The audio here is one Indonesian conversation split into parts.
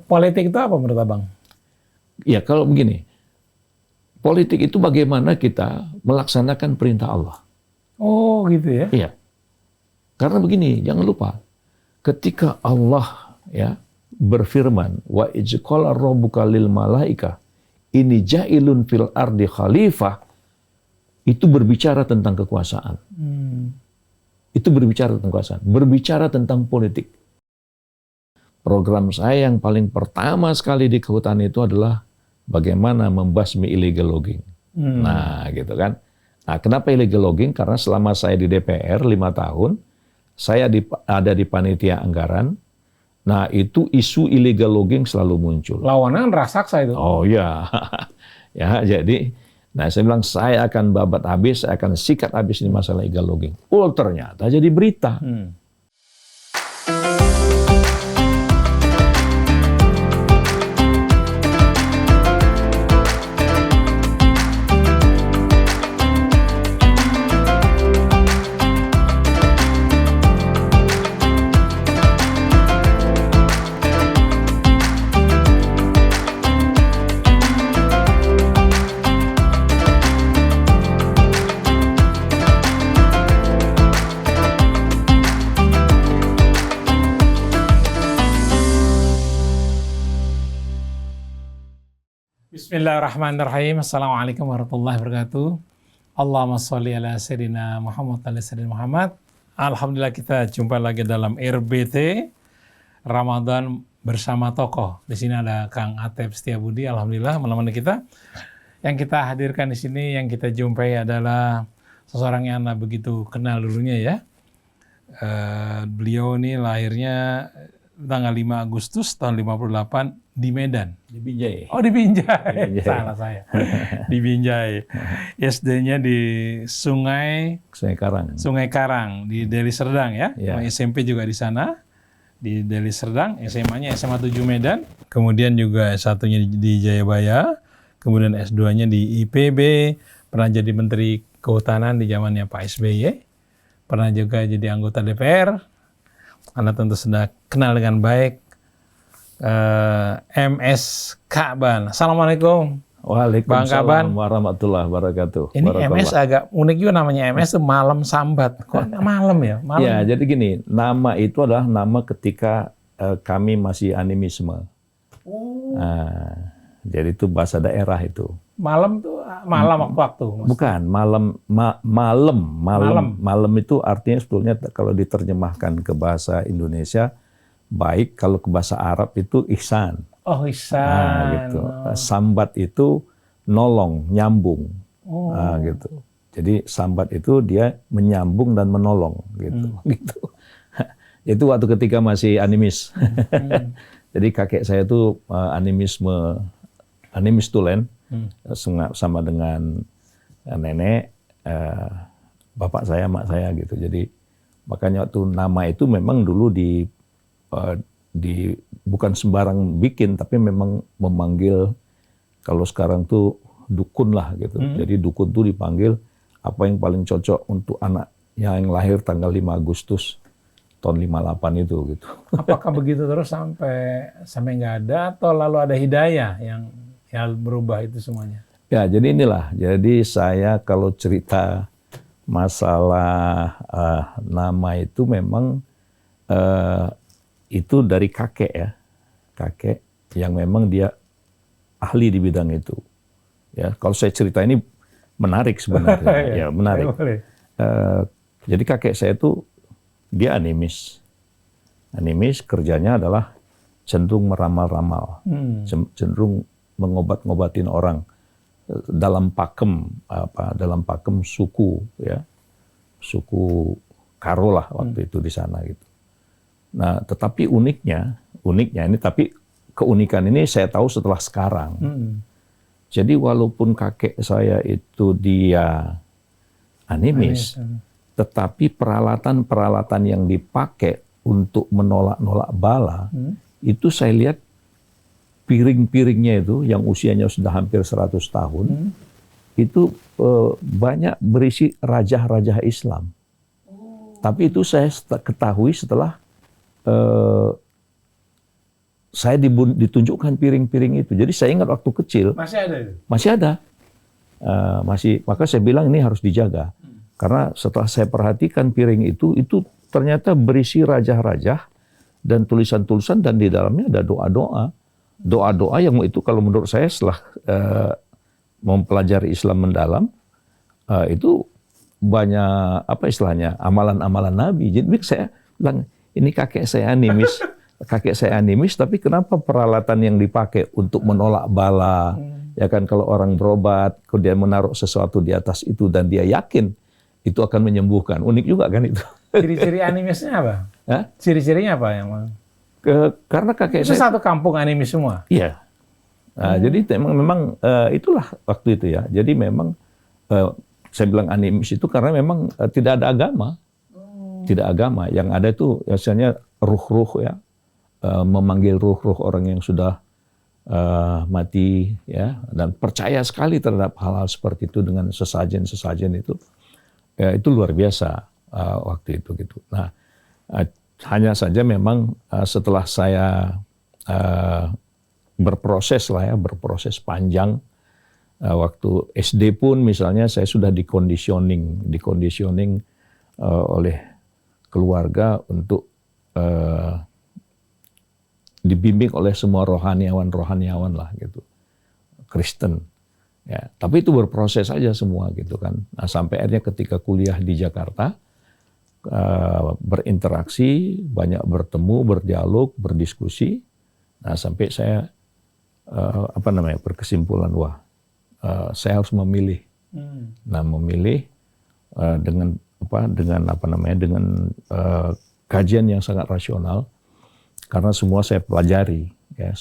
politik itu apa menurut Abang? Ya kalau begini, politik itu bagaimana kita melaksanakan perintah Allah. Oh gitu ya? Iya. Karena begini, jangan lupa, ketika Allah ya berfirman, wa ijqala rabbuka lil malaika ini ja'ilun fil ardi khalifah, itu berbicara tentang kekuasaan. Itu berbicara tentang kekuasaan, berbicara tentang politik. Program saya yang paling pertama sekali di kehutanan itu adalah bagaimana membasmi illegal logging. Nah, gitu kan. Nah, kenapa illegal logging? Karena selama saya di DPR 5 tahun, saya ada di panitia anggaran. Nah, itu isu illegal logging selalu muncul. Lawannya kan raksasa itu. Oh ya, ya jadi, nah saya bilang saya akan babat habis, saya akan sikat habis ini masalah illegal logging. Oh ternyata jadi berita. Bismillahirrahmanirrahim. Assalamualaikum warahmatullahi wabarakatuh. Allahumma sholli ala sayyidina Muhammad ala sayyidina Muhammad. Alhamdulillah kita jumpa lagi dalam RBT Ramadan bersama tokoh. Di sini ada Kang Atep Setiabudi. Alhamdulillah menemani kita. Yang kita hadirkan di sini, yang kita jumpai adalah seseorang yang Anda begitu kenal dulunya ya. Beliau ini lahirnya tanggal 5 Agustus tahun 58 di Medan. Di Binjai. Oh di Binjai. Salah saya. Di Binjai. SD-nya di Sungai Karang di Deli Serdang ya. SMP juga di sana di Deli Serdang. SMA-nya SMA 7 Medan. Kemudian juga S1-nya di Jayabaya. Kemudian S2-nya di IPB. Pernah jadi Menteri Kehutanan di zamannya Pak SBY. Pernah juga jadi anggota DPR. Anda tentu sudah kenal dengan baik MS Ka'ban. Assalamualaikum. Waalaikumsalam warahmatullahi wabarakatuh. Ini MS agak unik juga namanya, MS itu malam sambat. Kok malam ya? Malam. Ya, jadi gini, nama itu adalah nama ketika kami masih animisme. Nah, jadi itu bahasa daerah itu. Malam tuh malam waktu. Bukan, malam itu artinya sebetulnya kalau diterjemahkan ke bahasa Indonesia baik, kalau ke bahasa Arab itu ihsan. Oh, ihsan. Nah, gitu. Sambat itu nolong, nyambung. Nah, gitu. Jadi sambat itu dia menyambung dan menolong gitu. Gitu. Itu waktu ketika masih animis. Jadi kakek saya itu animis tulen. Sama dengan nenek, bapak saya, mak saya gitu. Jadi makanya waktu nama itu memang dulu bukan sembarang bikin, tapi memang memanggil, kalau sekarang tuh dukun lah gitu. Jadi dukun tuh dipanggil apa yang paling cocok untuk anak yang lahir tanggal 5 Agustus tahun 58 itu gitu. Apakah begitu terus sampai nggak ada, atau lalu ada hidayah yang berubah itu semuanya? Ya, jadi inilah. Jadi saya kalau cerita masalah nama itu memang itu dari kakek ya. Kakek yang memang dia ahli di bidang itu. Ya, kalau saya cerita ini menarik sebenarnya. Ya, menarik. Jadi kakek saya itu dia animis. Animis kerjanya adalah cenderung meramal-ramal. Cenderung mengobat-ngobatin orang dalam pakem suku ya, suku Karo lah waktu itu di sana gitu. Nah, tetapi uniknya ini, tapi keunikan ini saya tahu setelah sekarang. Jadi walaupun kakek saya itu dia animis, tetapi peralatan yang dipakai untuk menolak bala itu saya lihat piring-piringnya itu yang usianya sudah hampir 100 tahun, itu banyak berisi raja-raja Islam. Tapi itu saya ketahui setelah saya ditunjukkan piring-piring itu. Jadi saya ingat waktu kecil. Masih ada itu? Masih ada. Maka saya bilang ini harus dijaga. Karena setelah saya perhatikan piring itu ternyata berisi rajah-rajah dan tulisan-tulisan, dan di dalamnya ada doa-doa. Doa-doa yang itu kalau menurut saya setelah mempelajari Islam mendalam, itu banyak apa istilahnya, amalan-amalan Nabi. Jadi saya bilang, ini kakek saya animis, tapi kenapa peralatan yang dipakai untuk menolak bala, ya kan, kalau orang berobat, kalau dia menaruh sesuatu di atas itu dan dia yakin itu akan menyembuhkan. Unik juga kan itu. Ciri-ciri animisnya apa? Hah? Ciri-cirinya apa yang? Karena kakek itu saya satu kampung animis semua. Iya. Nah, jadi memang itulah waktu itu ya. Jadi memang saya bilang animis itu karena memang tidak ada agama. Tidak agama. Yang ada itu biasanya ruh-ruh ya. Memanggil ruh-ruh orang yang sudah mati ya, dan percaya sekali terhadap hal-hal seperti itu dengan sesajen itu. Ya, itu luar biasa waktu itu gitu. Nah, hanya saja memang setelah saya berproses panjang, waktu SD pun misalnya saya sudah dikondisioning oleh keluarga untuk dibimbing oleh semua rohaniawan lah gitu, Kristen. Ya, tapi itu berproses aja semua gitu kan. Nah, sampai akhirnya ketika kuliah di Jakarta, berinteraksi, banyak bertemu, berdialog, berdiskusi. Nah, sampai saya berkesimpulan, saya harus memilih. Nah, memilih dengan kajian yang sangat rasional, karena semua saya pelajari, ya,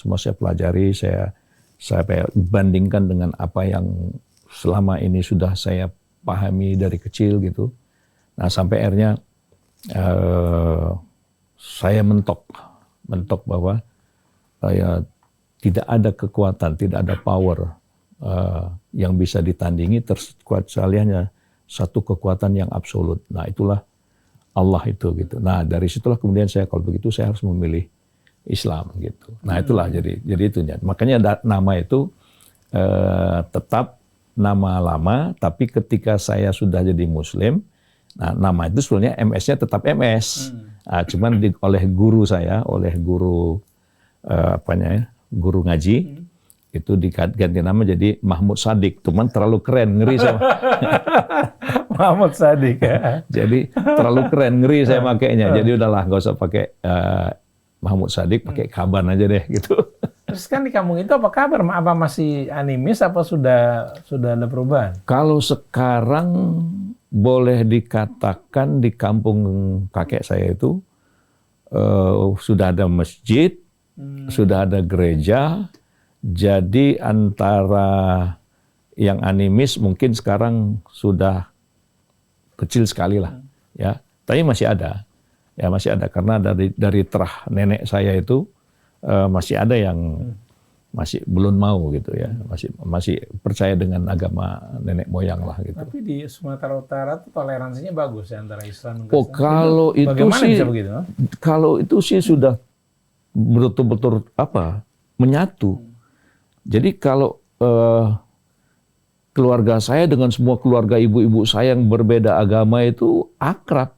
saya bandingkan dengan apa yang selama ini sudah saya pahami dari kecil gitu. Nah, sampai akhirnya saya mentok bahwa tidak ada kekuatan, tidak ada power yang bisa ditandingi kecuali hanya satu kekuatan yang absolut. Nah, itulah Allah itu gitu. Nah, dari situlah kemudian kalau begitu saya harus memilih Islam gitu. Nah, itulah jadi itunya. Makanya nama itu tetap nama lama, tapi ketika saya sudah jadi Muslim, nah, nama itu sebenarnya MS-nya tetap MS. Nah, cuman oleh guru saya, guru ngaji, itu diganti nama jadi Mahmud Shadiq. Cuman terlalu keren, ngeri saya. Mahmud Shadiq ya. Jadi terlalu keren, ngeri saya makainya. Jadi udahlah, nggak usah pakai Mahmud Shadiq, pakai Kaban aja deh gitu. Terus kan di kampung itu apa kabar? Apa masih animis, apa sudah ada perubahan? Kalau sekarang boleh dikatakan di kampung kakek saya itu sudah ada masjid, sudah ada gereja. Jadi antara yang animis mungkin sekarang sudah kecil sekali lah, ya. Tapi masih ada. Ya, masih ada, karena dari terah nenek saya itu masih ada yang masih belum mau gitu ya, masih percaya dengan agama nenek moyang lah gitu. Tapi di Sumatera Utara tuh toleransinya bagus ya antara Islam dan Kristen. Kalau itu sih, bisa begitu? Kalau itu sih sudah betul-betul menyatu. Jadi kalau keluarga saya dengan semua keluarga ibu-ibu saya yang berbeda agama itu akrab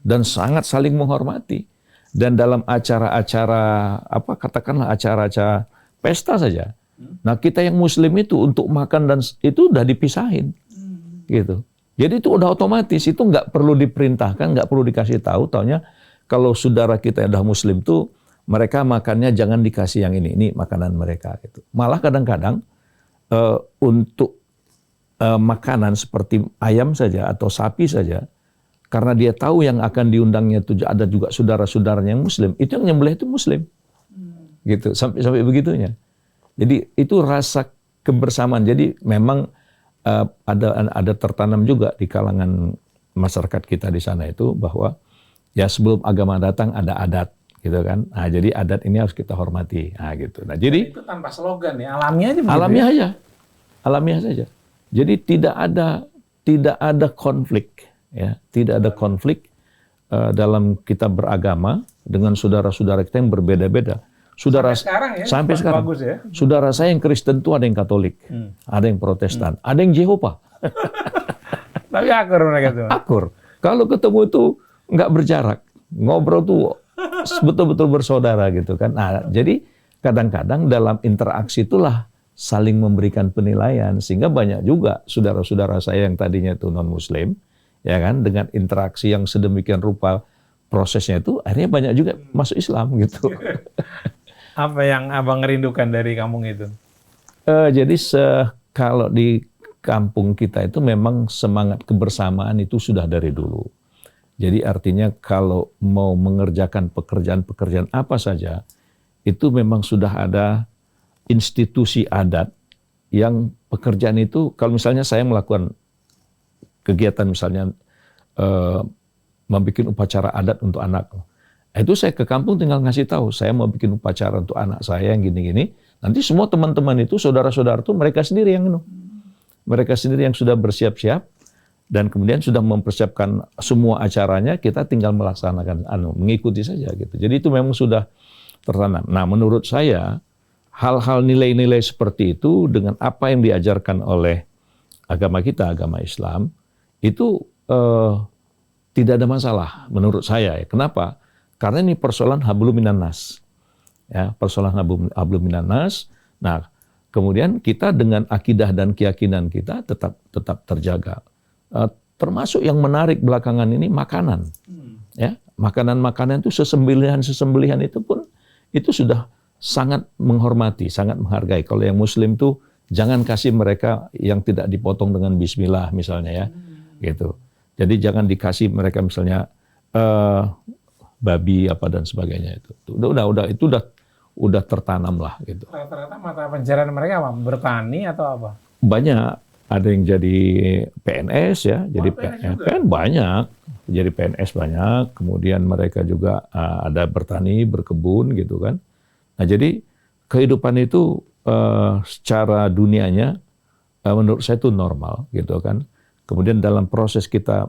dan sangat saling menghormati. Dan dalam acara-acara katakanlah acara-acara pesta saja. Nah, kita yang Muslim itu untuk makan dan itu udah dipisahin, gitu. Jadi itu udah otomatis, itu nggak perlu diperintahkan, nggak perlu dikasih tahu. Taunya kalau saudara kita yang udah Muslim tuh mereka makannya jangan dikasih yang ini makanan mereka. Gitu. Malah kadang-kadang untuk makanan seperti ayam saja atau sapi saja, karena dia tahu yang akan diundangnya itu ada juga saudara-saudaranya yang Muslim, itu yang nyembelih itu Muslim, gitu sampai begitunya. Jadi itu rasa kebersamaan. Jadi memang ada tertanam juga di kalangan masyarakat kita di sana itu bahwa ya sebelum agama datang ada adat, gitu kan. Nah, jadi adat ini harus kita hormati. Nah, gitu. Nah, jadi itu tanpa slogan ya, alamiah aja. Alamiah saja. Jadi tidak ada konflik. Ya, tidak ada konflik dalam kita beragama dengan saudara-saudara kita yang berbeda-beda. Sampai sekarang. Bagus ya. Saudara saya yang Kristen tuh ada yang Katolik, ada yang Protestan, ada yang Jehovah. Tapi akur mereka tuh. Akur. Kalau ketemu itu nggak berjarak, ngobrol tuh betul-betul bersaudara gitu kan. Nah, jadi kadang-kadang dalam interaksi itulah saling memberikan penilaian, sehingga banyak juga saudara-saudara saya yang tadinya itu non-Muslim, ya kan, dengan interaksi yang sedemikian rupa prosesnya itu akhirnya banyak juga masuk Islam gitu. Apa yang Abang rindukan dari kampung itu? Jadi kalau di kampung kita itu memang semangat kebersamaan itu sudah dari dulu. Jadi artinya kalau mau mengerjakan pekerjaan-pekerjaan apa saja, itu memang sudah ada institusi adat yang pekerjaan itu, kalau misalnya saya melakukan kegiatan misalnya membuat upacara adat untuk anak. Itu saya ke kampung tinggal ngasih tahu, saya mau bikin upacara untuk anak saya yang gini-gini. Nanti semua teman-teman itu, saudara-saudara itu mereka sendiri yang sudah bersiap-siap dan kemudian sudah mempersiapkan semua acaranya, kita tinggal melaksanakan, mengikuti saja gitu. Jadi itu memang sudah tertanam. Nah, menurut saya hal-hal nilai-nilai seperti itu dengan apa yang diajarkan oleh agama kita, agama Islam, itu tidak ada masalah menurut saya. Kenapa? Karena ini persoalan hablum minan nas. Ya, persoalan hablum minan nas. Nah, kemudian kita dengan akidah dan keyakinan kita tetap terjaga. Termasuk yang menarik belakangan ini makanan. Ya, makanan-makanan itu sesembelihan itu pun itu sudah sangat menghormati, sangat menghargai. Kalau yang Muslim tuh jangan kasih mereka yang tidak dipotong dengan bismillah misalnya ya. Gitu. Jadi jangan dikasih mereka misalnya babi apa dan sebagainya itu. Udah tertanam lah gitu. Rata-rata mata pencarian mereka apa? Bertani atau apa? Banyak, ada yang jadi PNS ya, jadi PNS banyak, jadi PNS banyak. Kemudian mereka juga ada bertani, berkebun gitu kan. Nah jadi kehidupan itu secara dunianya menurut saya itu normal gitu kan. Kemudian dalam proses kita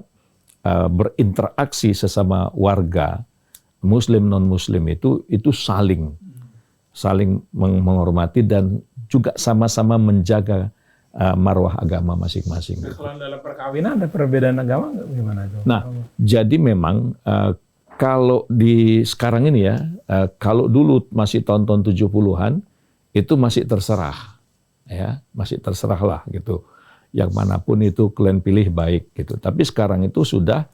berinteraksi sesama warga Muslim non-Muslim itu saling menghormati dan juga sama-sama menjaga marwah agama masing-masing. Nah, kalau dalam perkawinan ada perbedaan agama nggak, gimana itu? Nah, jadi memang kalau di sekarang ini ya, kalau dulu masih tahun-tahun 70-an itu masih terserah, ya masih terserah lah gitu. Yang manapun itu kalian pilih baik gitu. Tapi sekarang itu sudah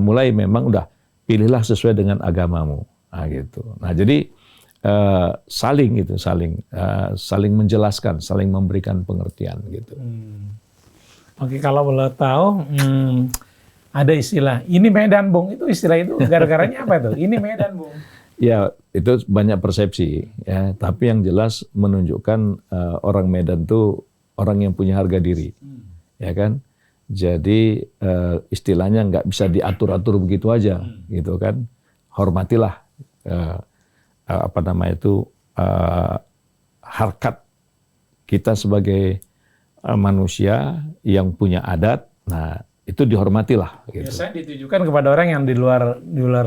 mulai memang udah pilihlah sesuai dengan agamamu, gitu. Nah jadi saling menjelaskan, saling memberikan pengertian gitu. Oke, kalau boleh tahu ada istilah ini Medan Bung, itu istilah itu gara-garanya apa itu? Ini Medan Bung. Ya itu banyak persepsi ya, tapi yang jelas menunjukkan orang Medan tuh orang yang punya harga diri, ya kan? Jadi istilahnya nggak bisa diatur-atur begitu aja, gitu kan? Hormatilah harkat kita sebagai manusia yang punya adat. Nah itu dihormatilah. Gitu. Biasanya ditujukan kepada orang yang di luar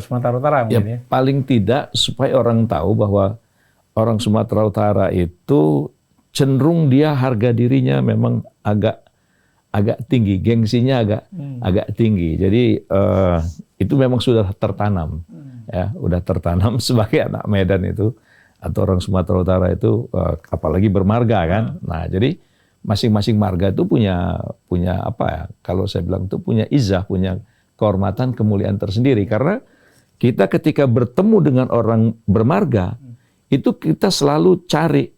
Sumatera Utara mungkin ya. Paling tidak supaya orang tahu bahwa orang Sumatera Utara itu cenderung dia harga dirinya memang agak tinggi, gengsinya agak tinggi. Jadi itu memang sudah tertanam, ya, udah tertanam sebagai anak Medan itu atau orang Sumatera Utara itu, apalagi bermarga kan. Nah, jadi masing-masing marga itu punya apa ya? Kalau saya bilang itu punya izah, punya kehormatan, kemuliaan tersendiri. Karena kita ketika bertemu dengan orang bermarga itu kita selalu cari.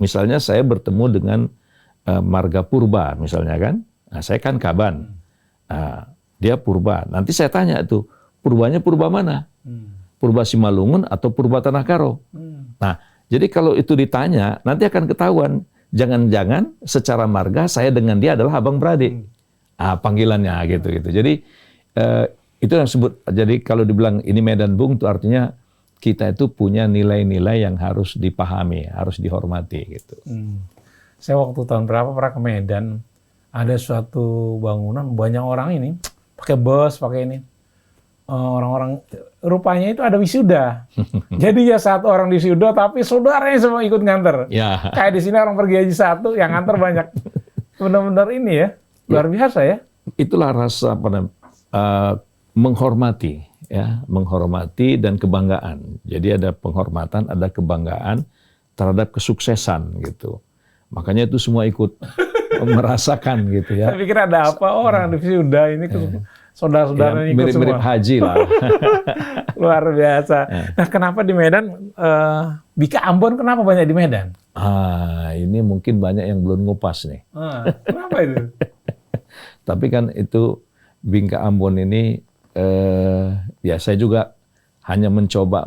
Misalnya saya bertemu dengan marga Purba misalnya kan. Nah, saya kan Kaban. Nah, dia Purba. Nanti saya tanya tuh, Purbanya Purba mana? Purba Simalungun atau Purba Tanah Karo? Nah, jadi kalau itu ditanya, nanti akan ketahuan. Jangan-jangan secara marga saya dengan dia adalah abang beradik. Panggilannya gitu. Jadi itu yang disebut. Jadi kalau dibilang ini Medan Bung, itu artinya kita itu punya nilai-nilai yang harus dipahami, harus dihormati gitu. Saya waktu tahun berapa pernah ke Medan, ada suatu bangunan banyak orang ini pakai bus, pakai ini. orang-orang rupanya itu ada wisuda. Jadi ya satu orang wisuda tapi saudaranya semua ikut nganter. Ya. Kayak di sini orang pergi haji satu yang nganter banyak. Benar-benar ini ya, luar biasa ya. Itulah rasa menghormati, ya, menghormati dan kebanggaan. Jadi ada penghormatan, ada kebanggaan terhadap kesuksesan gitu. Makanya itu semua ikut merasakan gitu ya. Saya pikir ada apa orang di wisuda ini saudara-saudaranya ikut semua. Mirip-mirip haji lah. Luar biasa. Nah, kenapa di Medan, Bika Ambon kenapa banyak di Medan? Ini mungkin banyak yang belum ngupas nih. Kenapa itu? Tapi kan itu Bingka Ambon ini, ya saya juga hanya mencoba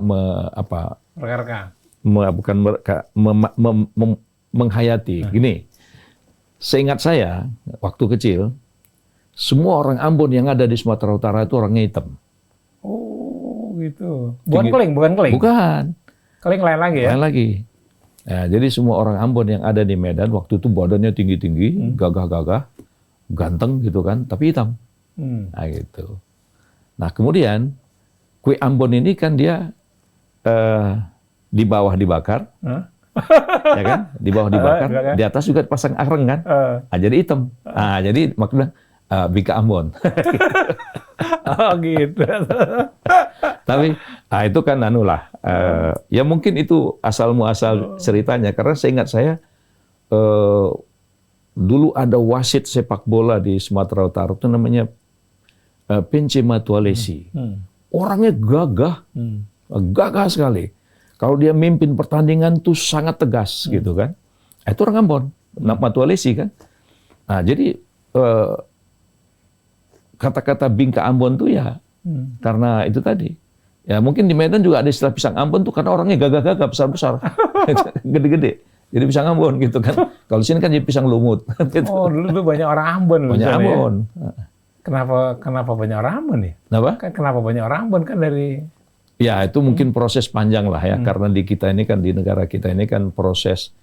menghayati. Gini, seingat saya waktu kecil, semua orang Ambon yang ada di Sumatera Utara itu orangnya hitam. Oh, gitu. Bukan keling, bukan keling. Bukan. Keling lain lagi ya? Lain lagi. Nah, jadi semua orang Ambon yang ada di Medan waktu itu badannya tinggi-tinggi, gagah-gagah, ganteng gitu kan, tapi hitam. Nah, gitu. Nah, kemudian kue Ambon ini kan dia di bawah dibakar, ya kan? Di bawah dibakar, di atas juga dipasang areng kan? Nah, jadi hitam. Nah, jadi maksudnya Bika Ambon. Oh gitu. Tapi itu kan ya mungkin itu asal muasal ceritanya, karena seingat saya dulu ada wasit sepak bola di Sumatera Utara itu namanya Pence Matualesi. Orangnya gagah, gagah sekali. Kalau dia mimpin pertandingan tuh sangat tegas gitu kan. Itu orang Ambon, Matualesi kan. Nah, jadi kata-kata Bingka Ambon tuh ya karena itu tadi. Ya mungkin di Medan juga ada istilah pisang Ambon tuh karena orangnya gagah-gagah, besar-besar, gede-gede. Jadi pisang Ambon gitu kan. Kalau sini kan jadi pisang lumut. Gitu. Oh, dulu banyak orang Ambon. Banyak Ambon. Ya? Kenapa banyak orang Ambon ya? Kenapa banyak orang Ambon kan dari... Ya itu mungkin proses panjang lah ya. Karena di kita ini kan, di negara kita ini kan proses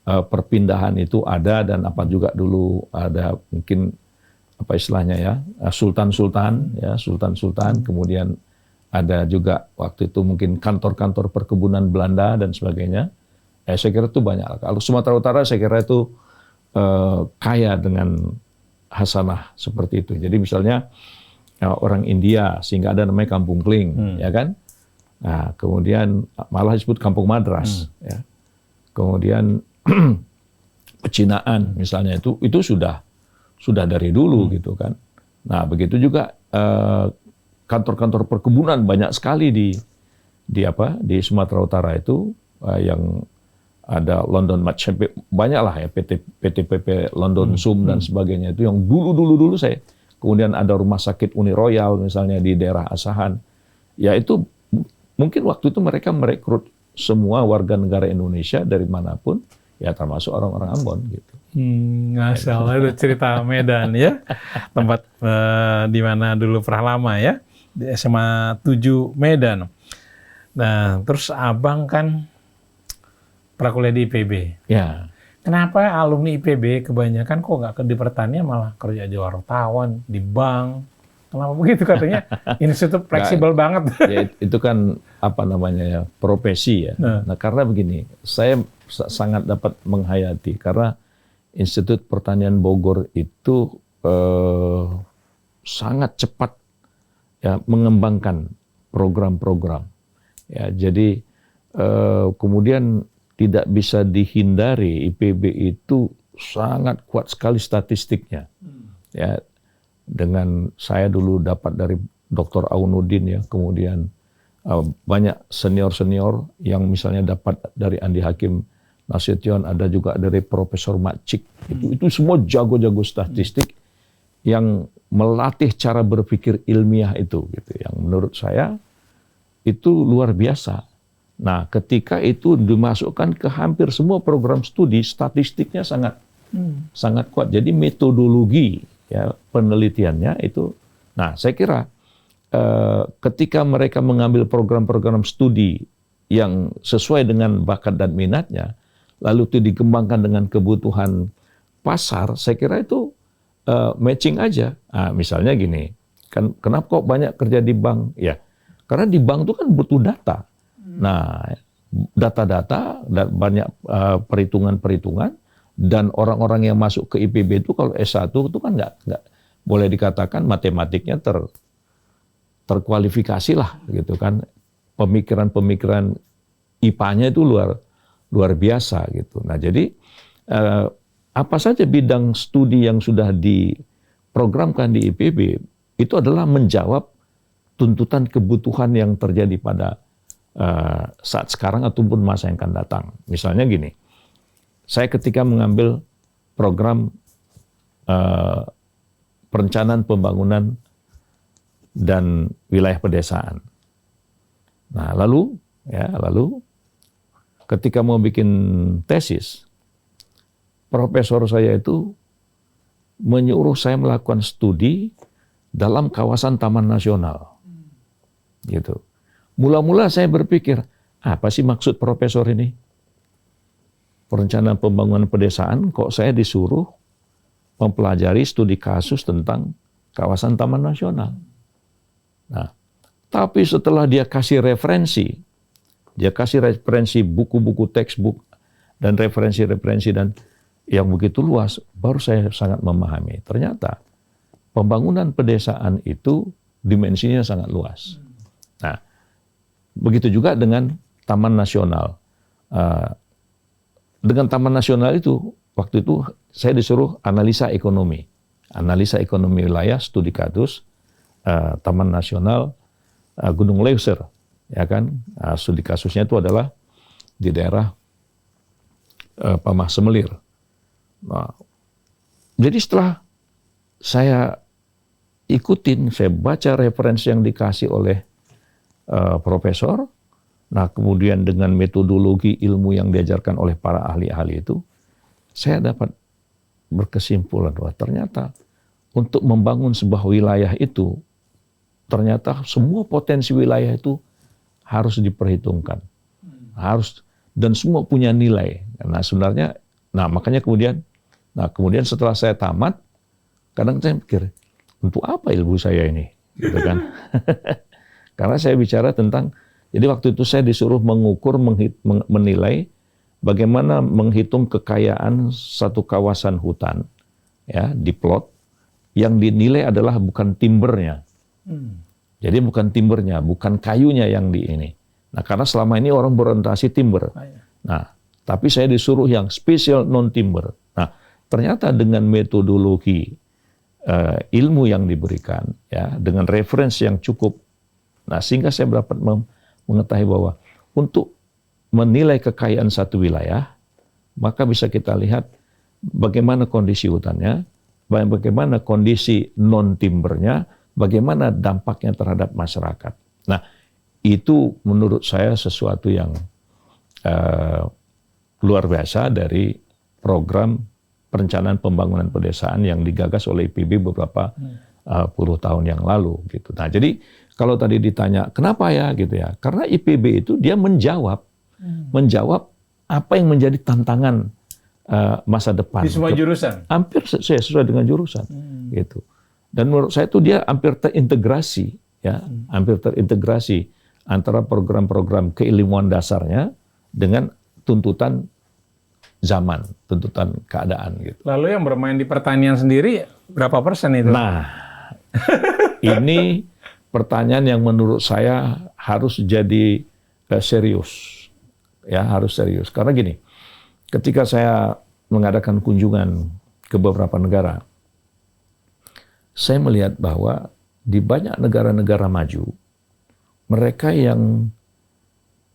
perpindahan itu ada, dan apa juga dulu ada mungkin apa istilahnya ya, sultan-sultan, kemudian ada juga waktu itu mungkin kantor-kantor perkebunan Belanda dan sebagainya. Saya kira itu banyak. Kalau Sumatera Utara saya kira itu kaya dengan hasanah seperti itu. Jadi misalnya orang India sehingga ada namanya Kampung Kling, ya kan? Nah, kemudian malah disebut Kampung Madras, ya. Kemudian pecinaan misalnya itu sudah dari dulu gitu kan. Nah, begitu juga kantor-kantor perkebunan banyak sekali di Sumatera Utara itu, yang ada London Merchant, banyak lah ya, PT-PP London Sum dan sebagainya itu yang dulu saya. Kemudian ada rumah sakit Uni Royal misalnya di daerah Asahan. Ya itu mungkin waktu itu mereka merekrut semua warga negara Indonesia dari manapun, ya termasuk orang-orang Ambon gitu. Masya Allah, itu cerita Medan ya. Tempat di mana dulu pernah lama ya. Di SMA 7 Medan. Nah, terus abang kan pernah kuliah di IPB. Ya. Kenapa alumni IPB kebanyakan kok nggak di pertanian, malah kerja jadi wartawan, di bank? Kenapa begitu katanya? Institut fleksibel banget. Ya, itu kan apa namanya ya, profesi ya. Nah, karena begini, saya sangat dapat menghayati karena Institut Pertanian Bogor itu sangat cepat ya mengembangkan program-program. Ya, jadi kemudian tidak bisa dihindari, IPB itu sangat kuat sekali statistiknya. Ya, dengan saya dulu dapat dari Dr. Aunuddin ya, kemudian banyak senior-senior yang misalnya dapat dari Andi Hakim Nasution, ada juga dari Profesor Macik. Itu semua jago-jago statistik yang melatih cara berpikir ilmiah itu gitu. Yang menurut saya itu luar biasa. Nah, ketika itu dimasukkan ke hampir semua program studi, statistiknya sangat kuat. Jadi metodologi ya penelitiannya itu. Nah, saya kira ketika mereka mengambil program-program studi yang sesuai dengan bakat dan minatnya, lalu itu dikembangkan dengan kebutuhan pasar, saya kira itu matching aja. Nah, misalnya gini, kenapa kok banyak kerja di bank? Ya, karena di bank itu kan butuh data. Nah, data-data dan banyak perhitungan-perhitungan, dan orang-orang yang masuk ke IPB itu kalau S1 itu kan nggak boleh dikatakan matematiknya terkualifikasi lah gitu kan. Pemikiran-pemikiran IPA-nya itu luar biasa gitu. Nah, jadi apa saja bidang studi yang sudah diprogramkan di IPB itu adalah menjawab tuntutan kebutuhan yang terjadi pada saat sekarang ataupun masa yang akan datang. Misalnya gini, saya ketika mengambil program perencanaan pembangunan dan wilayah pedesaan. Nah, lalu ketika mau bikin tesis, profesor saya itu menyuruh saya melakukan studi dalam kawasan Taman Nasional. Gitu. Mula-mula saya berpikir, apa sih maksud profesor ini? Perencanaan pembangunan pedesaan, kok saya disuruh mempelajari studi kasus tentang kawasan Taman Nasional. Nah, tapi setelah dia kasih referensi buku-buku textbook dan referensi-referensi dan yang begitu luas, baru saya sangat memahami. Ternyata pembangunan pedesaan itu dimensinya sangat luas. Nah, begitu juga dengan Taman Nasional. Dengan Taman Nasional itu, waktu itu saya disuruh analisa ekonomi wilayah, studi kasus Taman Nasional Gunung Leuser, ya kan? Studi kasusnya itu adalah di daerah Pamah Semelir. Nah, jadi setelah saya ikutin, saya baca referensi yang dikasih oleh profesor, nah kemudian dengan metodologi ilmu yang diajarkan oleh para ahli-ahli itu, saya dapat berkesimpulan bahwa ternyata untuk membangun sebuah wilayah itu, ternyata semua potensi wilayah itu harus diperhitungkan, dan semua punya nilai. Nah sebenarnya, makanya kemudian setelah saya tamat, kadang saya pikir, untuk apa ilmu saya ini, gitu kan? Karena saya bicara tentang, jadi waktu itu saya disuruh mengukur, menilai bagaimana menghitung kekayaan satu kawasan hutan, ya, di plot, yang dinilai adalah bukan timbernya. Jadi bukan timbernya, bukan kayunya yang di ini. Nah, karena selama ini orang berorientasi timber. Nah, tapi saya disuruh yang spesial non-timber. Nah, ternyata dengan metodologi ilmu yang diberikan, ya, dengan referensi yang cukup, nah sehingga saya dapat mengetahui bahwa untuk menilai kekayaan satu wilayah, maka bisa kita lihat bagaimana kondisi hutannya, bagaimana kondisi non-timbernya, bagaimana dampaknya terhadap masyarakat. Nah, itu menurut saya sesuatu yang luar biasa dari program perencanaan pembangunan pedesaan yang digagas oleh IPB beberapa puluh tahun yang lalu. Gitu. Nah, jadi kalau tadi ditanya kenapa ya, gitu ya? Karena IPB itu dia menjawab apa yang menjadi tantangan masa depan. Di semua jurusan? Hampir sesuai dengan jurusan. Gitu. Dan menurut saya itu dia hampir terintegrasi, ya, hampir terintegrasi antara program-program keilmuan dasarnya dengan tuntutan zaman, tuntutan keadaan. Gitu. Lalu yang bermain di pertanian sendiri berapa persen itu? Nah, ini pertanyaan yang menurut saya harus jadi serius, ya, harus serius. Karena gini, ketika saya mengadakan kunjungan ke beberapa negara, saya melihat bahwa di banyak negara-negara maju, mereka yang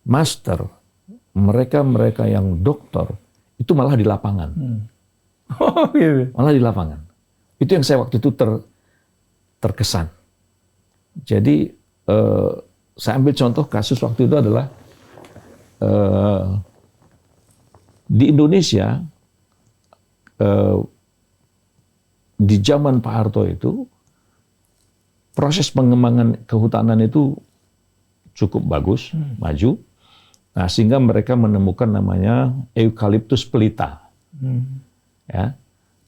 master, mereka yang doktor, itu malah di lapangan. Oh, gitu. Malah di lapangan. Itu yang saya waktu itu terkesan. Jadi, saya ambil contoh kasus waktu itu adalah, di Indonesia, di zaman Pak Harto itu, proses pengembangan kehutanan itu cukup bagus, maju. Nah, sehingga mereka menemukan namanya eukaliptus pelita. Ya.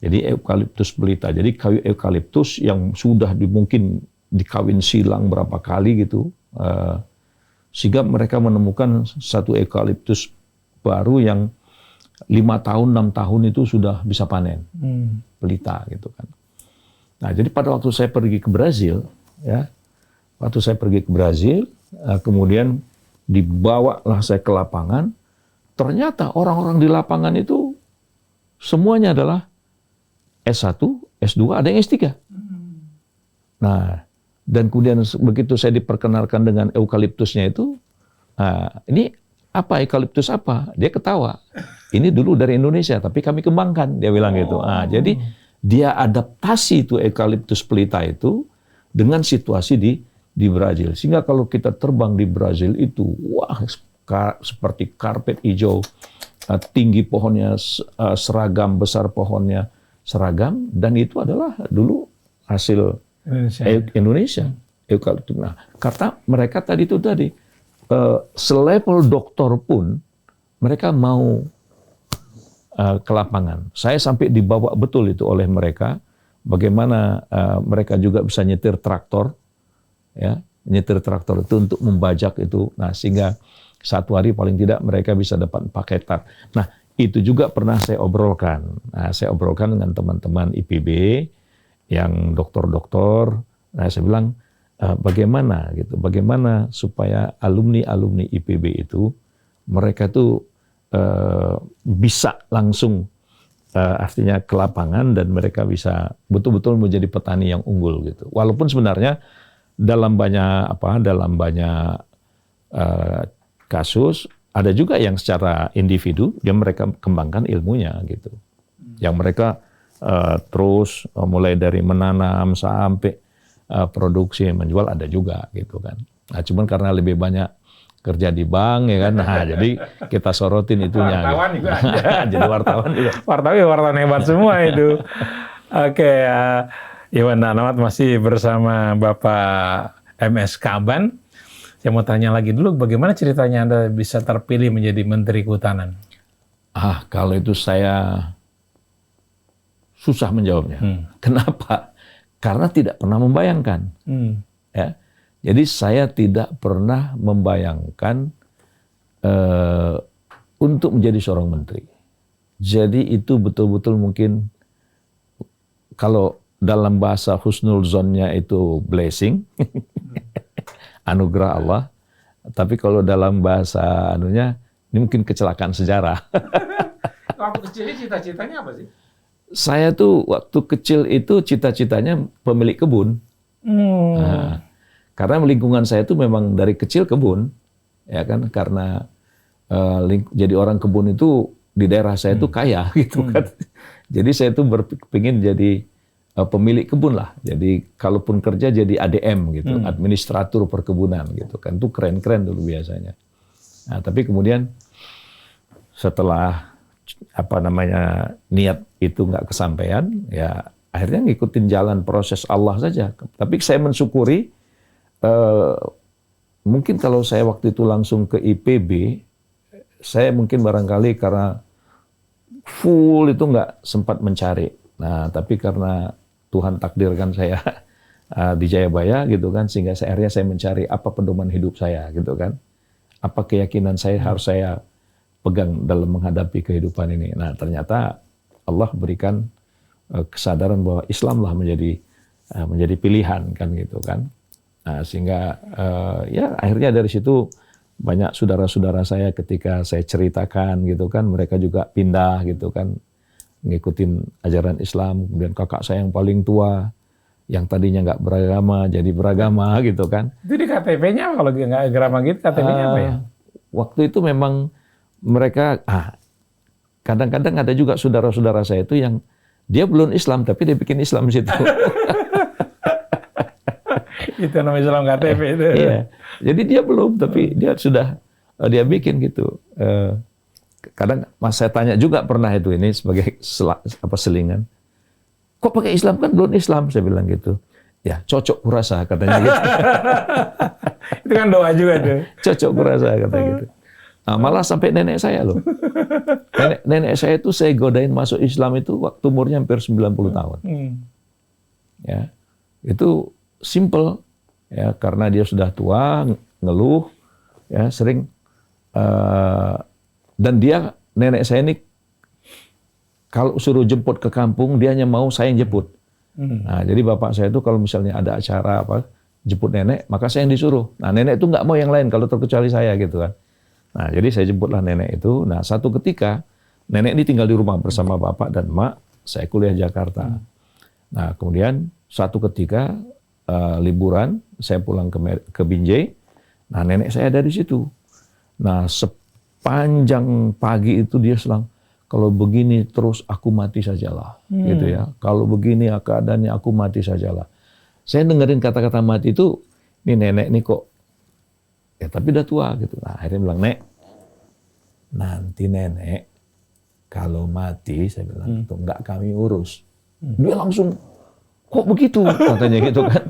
Jadi eukaliptus pelita. Jadi kayu eukaliptus yang sudah mungkin dikawin silang berapa kali gitu, sehingga mereka menemukan satu eukaliptus baru yang 5 tahun, 6 tahun itu sudah bisa panen, pelita gitu kan. Nah, jadi pada waktu saya pergi ke Brazil, ya, kemudian dibawalah saya ke lapangan, ternyata orang-orang di lapangan itu semuanya adalah S1, S2, ada yang S3. Nah, dan kemudian begitu saya diperkenalkan dengan eukaliptusnya itu, ini apa, eukaliptus apa? Dia ketawa. Ini dulu dari Indonesia, tapi kami kembangkan, dia bilang gitu. Jadi dia adaptasi itu eukaliptus pelita itu dengan situasi di Brazil. Sehingga kalau kita terbang di Brazil itu, wah, seperti karpet hijau, tinggi pohonnya seragam, besar pohonnya seragam, dan itu adalah dulu hasil Indonesia. Eukaliptus. Nah, karena mereka tadi selevel doktor pun mereka mau ke lapangan. Saya sampai dibawa betul itu oleh mereka, bagaimana mereka juga bisa nyetir traktor, ya, nyetir traktor itu untuk membajak itu. Nah, sehingga satu hari paling tidak mereka bisa dapat 4 hektar. Nah, itu juga pernah saya obrolkan. Nah, saya obrolkan dengan teman-teman IPB yang doktor-doktor. Nah, saya bilang bagaimana supaya alumni IPB itu mereka tuh bisa langsung artinya ke lapangan dan mereka bisa betul-betul menjadi petani yang unggul gitu. Walaupun sebenarnya dalam banyak kasus ada juga yang secara individu yang mereka kembangkan ilmunya gitu. Yang mereka terus mulai dari menanam sampai produksi menjual ada juga gitu kan. Nah, cuman karena lebih banyak kerja di bank ya kan. Nah, jadi kita sorotin itunya. Wartawan gitu. juga. Jadi wartawan juga. Wartawan hebat semua itu. Oke, Iwan Danamat masih bersama Bapak MS Kaban. Saya mau tanya lagi dulu, bagaimana ceritanya Anda bisa terpilih menjadi Menteri Kehutanan? Kalau itu saya susah menjawabnya. Kenapa? Karena tidak pernah membayangkan. Ya. Jadi saya tidak pernah membayangkan untuk menjadi seorang menteri. Jadi itu betul-betul mungkin kalau dalam bahasa husnul zonnya itu blessing, anugerah Allah. Tapi kalau dalam bahasa anunya, ini mungkin kecelakaan sejarah. Waktu kecil cita-citanya apa sih? Saya tuh waktu kecil itu cita-citanya pemilik kebun. Nah, karena lingkungan saya tuh memang dari kecil kebun, ya kan? Karena jadi orang kebun itu di daerah saya tuh kaya gitu kan. Jadi saya tuh berpikir jadi pemilik kebun lah. Jadi kalaupun kerja jadi ADM gitu, administratur perkebunan gitu kan. Itu keren-keren dulu biasanya. Nah, tapi kemudian setelah niat itu nggak kesampaian, ya akhirnya ngikutin jalan proses Allah saja. Tapi saya mensyukuri mungkin kalau saya waktu itu langsung ke IPB, saya mungkin barangkali karena full itu nggak sempat mencari. Nah, tapi karena Tuhan takdirkan saya di Jayabaya gitu kan, sehingga akhirnya saya mencari apa pedoman hidup saya gitu kan, apa keyakinan saya harus saya pegang dalam menghadapi kehidupan ini. Nah, ternyata Allah berikan kesadaran bahwa Islamlah menjadi pilihan kan gitu kan. Nah, sehingga ya akhirnya dari situ banyak saudara-saudara saya ketika saya ceritakan gitu kan, mereka juga pindah gitu kan, ngikutin ajaran Islam. Kemudian kakak saya yang paling tua, yang tadinya nggak beragama, jadi beragama gitu kan. Itu di KTP-nya kalau nggak beragama gitu, KTP-nya apa ya? Waktu itu memang mereka, kadang-kadang ada juga saudara-saudara saya itu yang dia belum Islam, tapi dia bikin Islam di situ. Itu namanya Islam KTP itu. Iya. Jadi dia belum, tapi dia sudah dia bikin gitu. Kadang saya tanya juga pernah itu ini sebagai selingan. Kok pakai Islam, kan belum Islam, saya bilang gitu. Ya cocok kurasa katanya gitu. Itu kan doa juga tuh. Cocok kurasa katanya gitu. Nah, malah sampai nenek saya loh. Nenek saya itu saya godain masuk Islam itu waktu umurnya hampir 90 tahun. Ya. Itu simple ya, karena dia sudah tua, ngeluh ya sering dan dia nenek saya ini kalau suruh jemput ke kampung dia hanya mau saya yang jemput. Nah, jadi bapak saya itu kalau misalnya ada acara apa jemput nenek, maka saya yang disuruh. Nah, nenek itu nggak mau yang lain kalau terkecuali saya gitu kan. Nah, jadi saya jemputlah nenek itu. Nah, satu ketika nenek ini tinggal di rumah bersama bapak dan emak, saya kuliah di Jakarta. Nah, kemudian satu ketika liburan, saya pulang ke Binjai. Nah, nenek saya ada di situ. Nah, sepanjang pagi itu dia selang, kalau begini terus aku mati sajalah, gitu ya. Kalau begini keadaannya aku mati sajalah. Saya dengerin kata-kata mati itu, ini nenek ini kok, ya tapi udah tua gitu. Nah, akhirnya bilang, Nek, nanti nenek kalau mati, saya bilang, itu enggak kami urus. Dia langsung, kok begitu? Katanya gitu kan.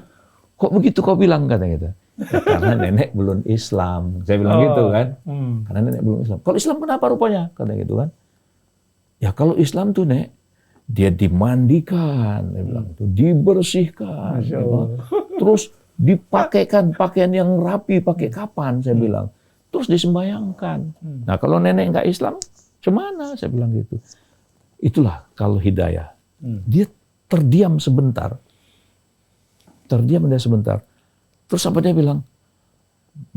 Kok begitu kau bilang? Katanya gitu. Ya, karena nenek belum Islam. Saya bilang gitu kan. Karena nenek belum Islam. Kalau Islam kenapa rupanya? Katanya gitu kan. Ya kalau Islam tuh Nek, dia dimandikan, dia bilang, dibersihkan. Terus dipakaikan pakaian yang rapi, pakai kapan, saya bilang. Terus disembayangkan. Nah kalau nenek nggak Islam, cemana? Saya bilang gitu. Itulah kalau hidayah. Dia terdiam sebentar. Terdiam dia sebentar. Terus apa dia bilang?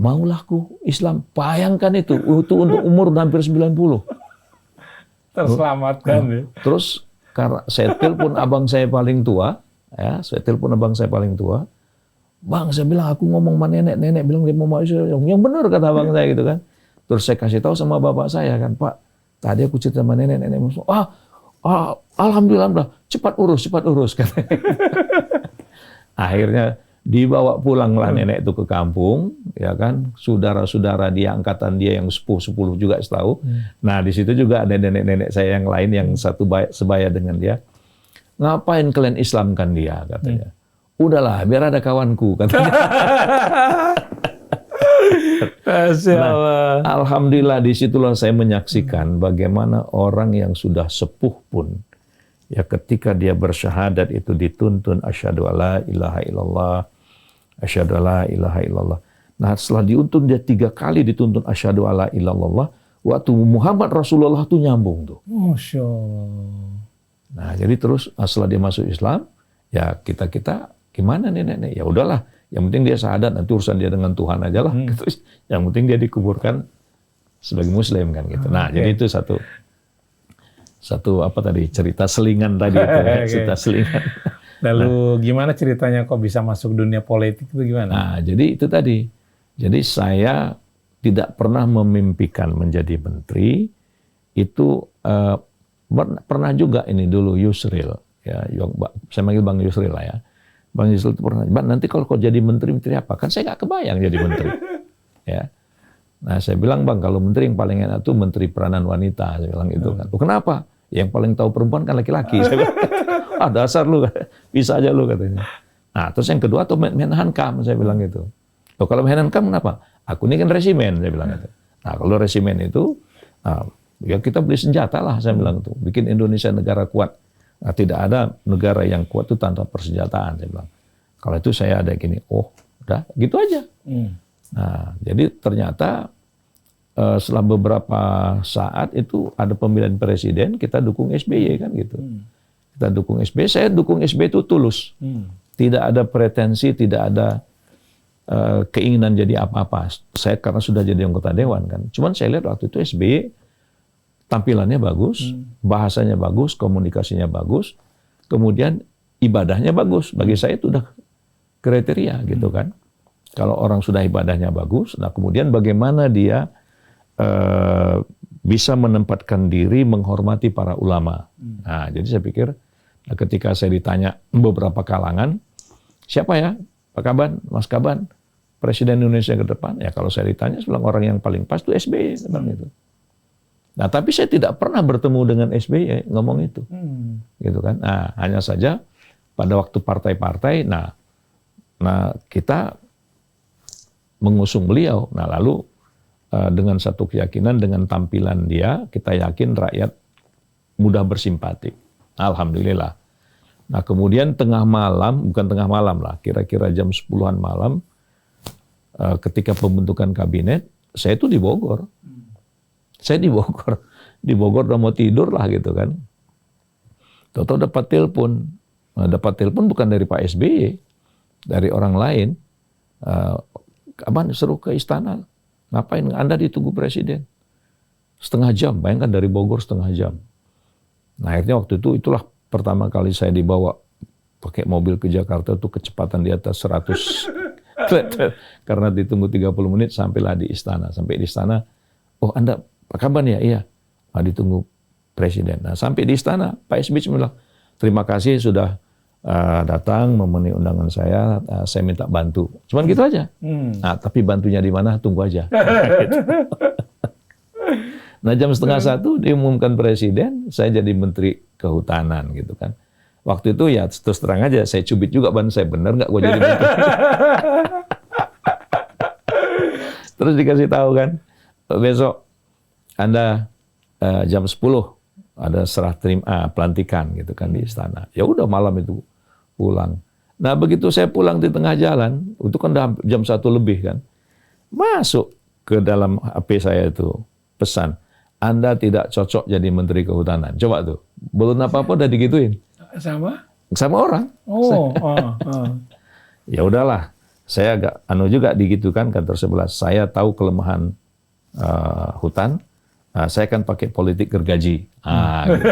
Maulahku Islam. Bayangkan itu untuk umur hampir 90. Terselamatkan ya. Terus karena saya telepon abang saya paling tua, ya, saya telepon abang saya paling tua. Bang, saya bilang aku ngomong sama nenek bilang dia mau Islam. Yang benar kata abang saya gitu kan. Terus saya kasih tahu sama bapak saya kan, Pak, tadi aku cerita sama nenek musuh. Alhamdulillah, cepat urus katanya. Akhirnya dibawa pulanglah nenek itu ke kampung, ya kan, saudara-saudara dia, angkatan dia yang sepuh juga setahu. Nah di situ juga ada nenek-nenek saya yang lain yang satu sebaya dengan dia. Ngapain kalian Islamkan dia, katanya. Udahlah, biar ada kawanku, katanya. Nah, alhamdulillah disitulah saya menyaksikan bagaimana orang yang sudah sepuh pun, ya ketika dia bersyahadat itu dituntun asyhadu alla ilaha illallah, asyhadu alla ilaha illallah. Nah setelah dituntun dia 3 kali dituntun asyhadu alla illallah, waktu Muhammad Rasulullah tuh nyambung tuh. Masya Allah. Nah jadi terus setelah dia masuk Islam, ya kita gimana nih nenek? Ya udahlah, yang penting dia syahadat, nanti urusan dia dengan Tuhan aja lah. Gitu. Yang penting dia dikuburkan sebagai Muslim kan gitu. Nah jadi itu satu apa tadi cerita selingan tadi itu, cerita selingan. Lalu gimana ceritanya kok bisa masuk dunia politik itu gimana? Nah, jadi itu tadi. Jadi saya tidak pernah memimpikan menjadi menteri. Itu pernah juga ini dulu Yusril, ya, saya manggil Bang Yusril lah ya. Bang Yusril itu pernah, Bang, nanti kalau kau jadi menteri apa? Kan saya nggak kebayang jadi menteri. Ya. Nah, saya bilang, Bang, kalau menteri yang paling enak itu menteri peranan wanita. Saya bilang itu kan. Kenapa? Yang paling tahu perempuan kan laki-laki. Saya bilang, dasar lu, bisa aja lu katanya. Nah, terus yang kedua tuh Menhankam, saya bilang gitu. Loh, kalau Menhankam kenapa? Aku ini kan resimen, saya bilang gitu. Nah, kalau resimen itu, ya kita beli senjata lah, saya bilang itu. Bikin Indonesia negara kuat. Nah, tidak ada negara yang kuat itu tanpa persenjataan, saya bilang. Kalau itu saya ada gini, udah gitu aja. Nah, jadi ternyata setelah beberapa saat itu ada pemilihan presiden, kita dukung SBY kan gitu. Kita dukung SBY, saya dukung SBY itu tulus. Tidak ada pretensi, tidak ada keinginan jadi apa-apa. Saya karena sudah jadi anggota dewan kan. Cuman saya lihat waktu itu SBY tampilannya bagus, bahasanya bagus, komunikasinya bagus, kemudian ibadahnya bagus. Bagi saya itu udah kriteria gitu kan. Kalau orang sudah ibadahnya bagus, nah kemudian bagaimana dia bisa menempatkan diri menghormati para ulama. Nah, jadi saya pikir ketika saya ditanya beberapa kalangan, siapa ya Pak Kaban, Mas Kaban, Presiden Indonesia ke depan? Ya kalau saya ditanya, saya bilang orang yang paling pas itu SBY. Itu. Nah, tapi saya tidak pernah bertemu dengan SBY ngomong itu. Gitu kan. Nah, hanya saja pada waktu partai-partai, nah kita mengusung beliau. Nah, lalu dengan satu keyakinan, dengan tampilan dia, kita yakin rakyat mudah bersimpati. Alhamdulillah. Nah kemudian tengah malam, bukan tengah malam lah, kira-kira jam 10-an malam, ketika pembentukan kabinet, saya itu di Bogor. Saya di Bogor udah mau tidur lah gitu kan. Tahu-tahu dapat telepon. Nah, dapat telepon bukan dari Pak SBY, dari orang lain. Abang seru ke istana. Ngapain? Anda ditunggu presiden. Setengah jam, bayangkan dari Bogor setengah jam. Nah akhirnya waktu itu, itulah pertama kali saya dibawa pakai mobil ke Jakarta tuh kecepatan di atas 100 km. Karena ditunggu 30 menit sampailah di istana. Sampai di istana, oh Anda apa kabar ya? Iya. Nah, ditunggu presiden. Nah sampai di istana, Pak SBY bilang, terima kasih sudah datang memenuhi undangan saya minta bantu. Cuman gitu aja. Nah, tapi bantunya di mana? Tunggu aja. Gitu. Nah, jam 12:30 diumumkan presiden, saya jadi menteri kehutanan gitu kan. Waktu itu ya terus terang aja, saya cubit juga ban saya, bener nggak gue jadi menteri? Terus dikasih tahu kan, besok Anda jam 10 ada serah terima pelantikan gitu kan di istana. Ya udah malam itu pulang. Nah begitu saya pulang di tengah jalan, itu kan udah jam 1 lebih kan, masuk ke dalam HP saya itu pesan, Anda tidak cocok jadi menteri kehutanan. Coba tuh, belum apa-apa udah digituin. Sama orang. Ya udahlah, saya agak juga digitukan kantor sebelah. Saya tahu kelemahan hutan. Saya kan pakai politik gergaji. Gitu.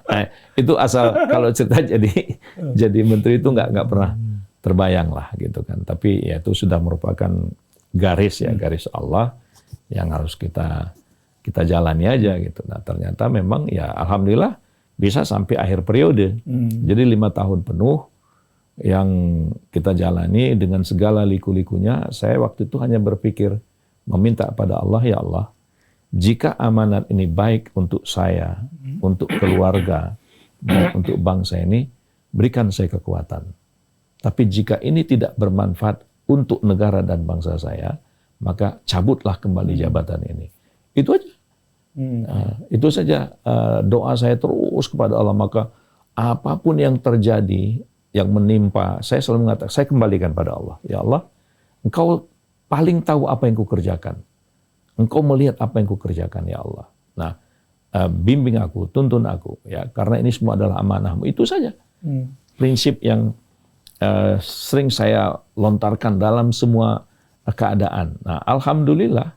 Nah, itu asal kalau cerita jadi menteri itu nggak pernah terbayang lah gitu kan. Tapi ya itu sudah merupakan garis Allah yang harus kita jalani aja gitu. Nah ternyata memang ya alhamdulillah bisa sampai akhir periode. Jadi 5 tahun penuh yang kita jalani dengan segala liku-likunya. Saya waktu itu hanya berpikir meminta pada Allah, ya Allah, jika amanat ini baik untuk saya, untuk keluarga, dan untuk bangsa ini, berikan saya kekuatan. Tapi jika ini tidak bermanfaat untuk negara dan bangsa saya, maka cabutlah kembali jabatan ini. Itu aja. Itu saja doa saya terus kepada Allah. Maka apapun yang terjadi, yang menimpa, saya selalu mengatakan, saya kembalikan pada Allah. Ya Allah, Engkau paling tahu apa yang kukerjakan. Engkau melihat apa yang kukerjakan, ya Allah. Nah, bimbing aku, tuntun aku, ya, karena ini semua adalah amanah-Mu. Itu saja. Prinsip yang sering saya lontarkan dalam semua keadaan. Nah, alhamdulillah,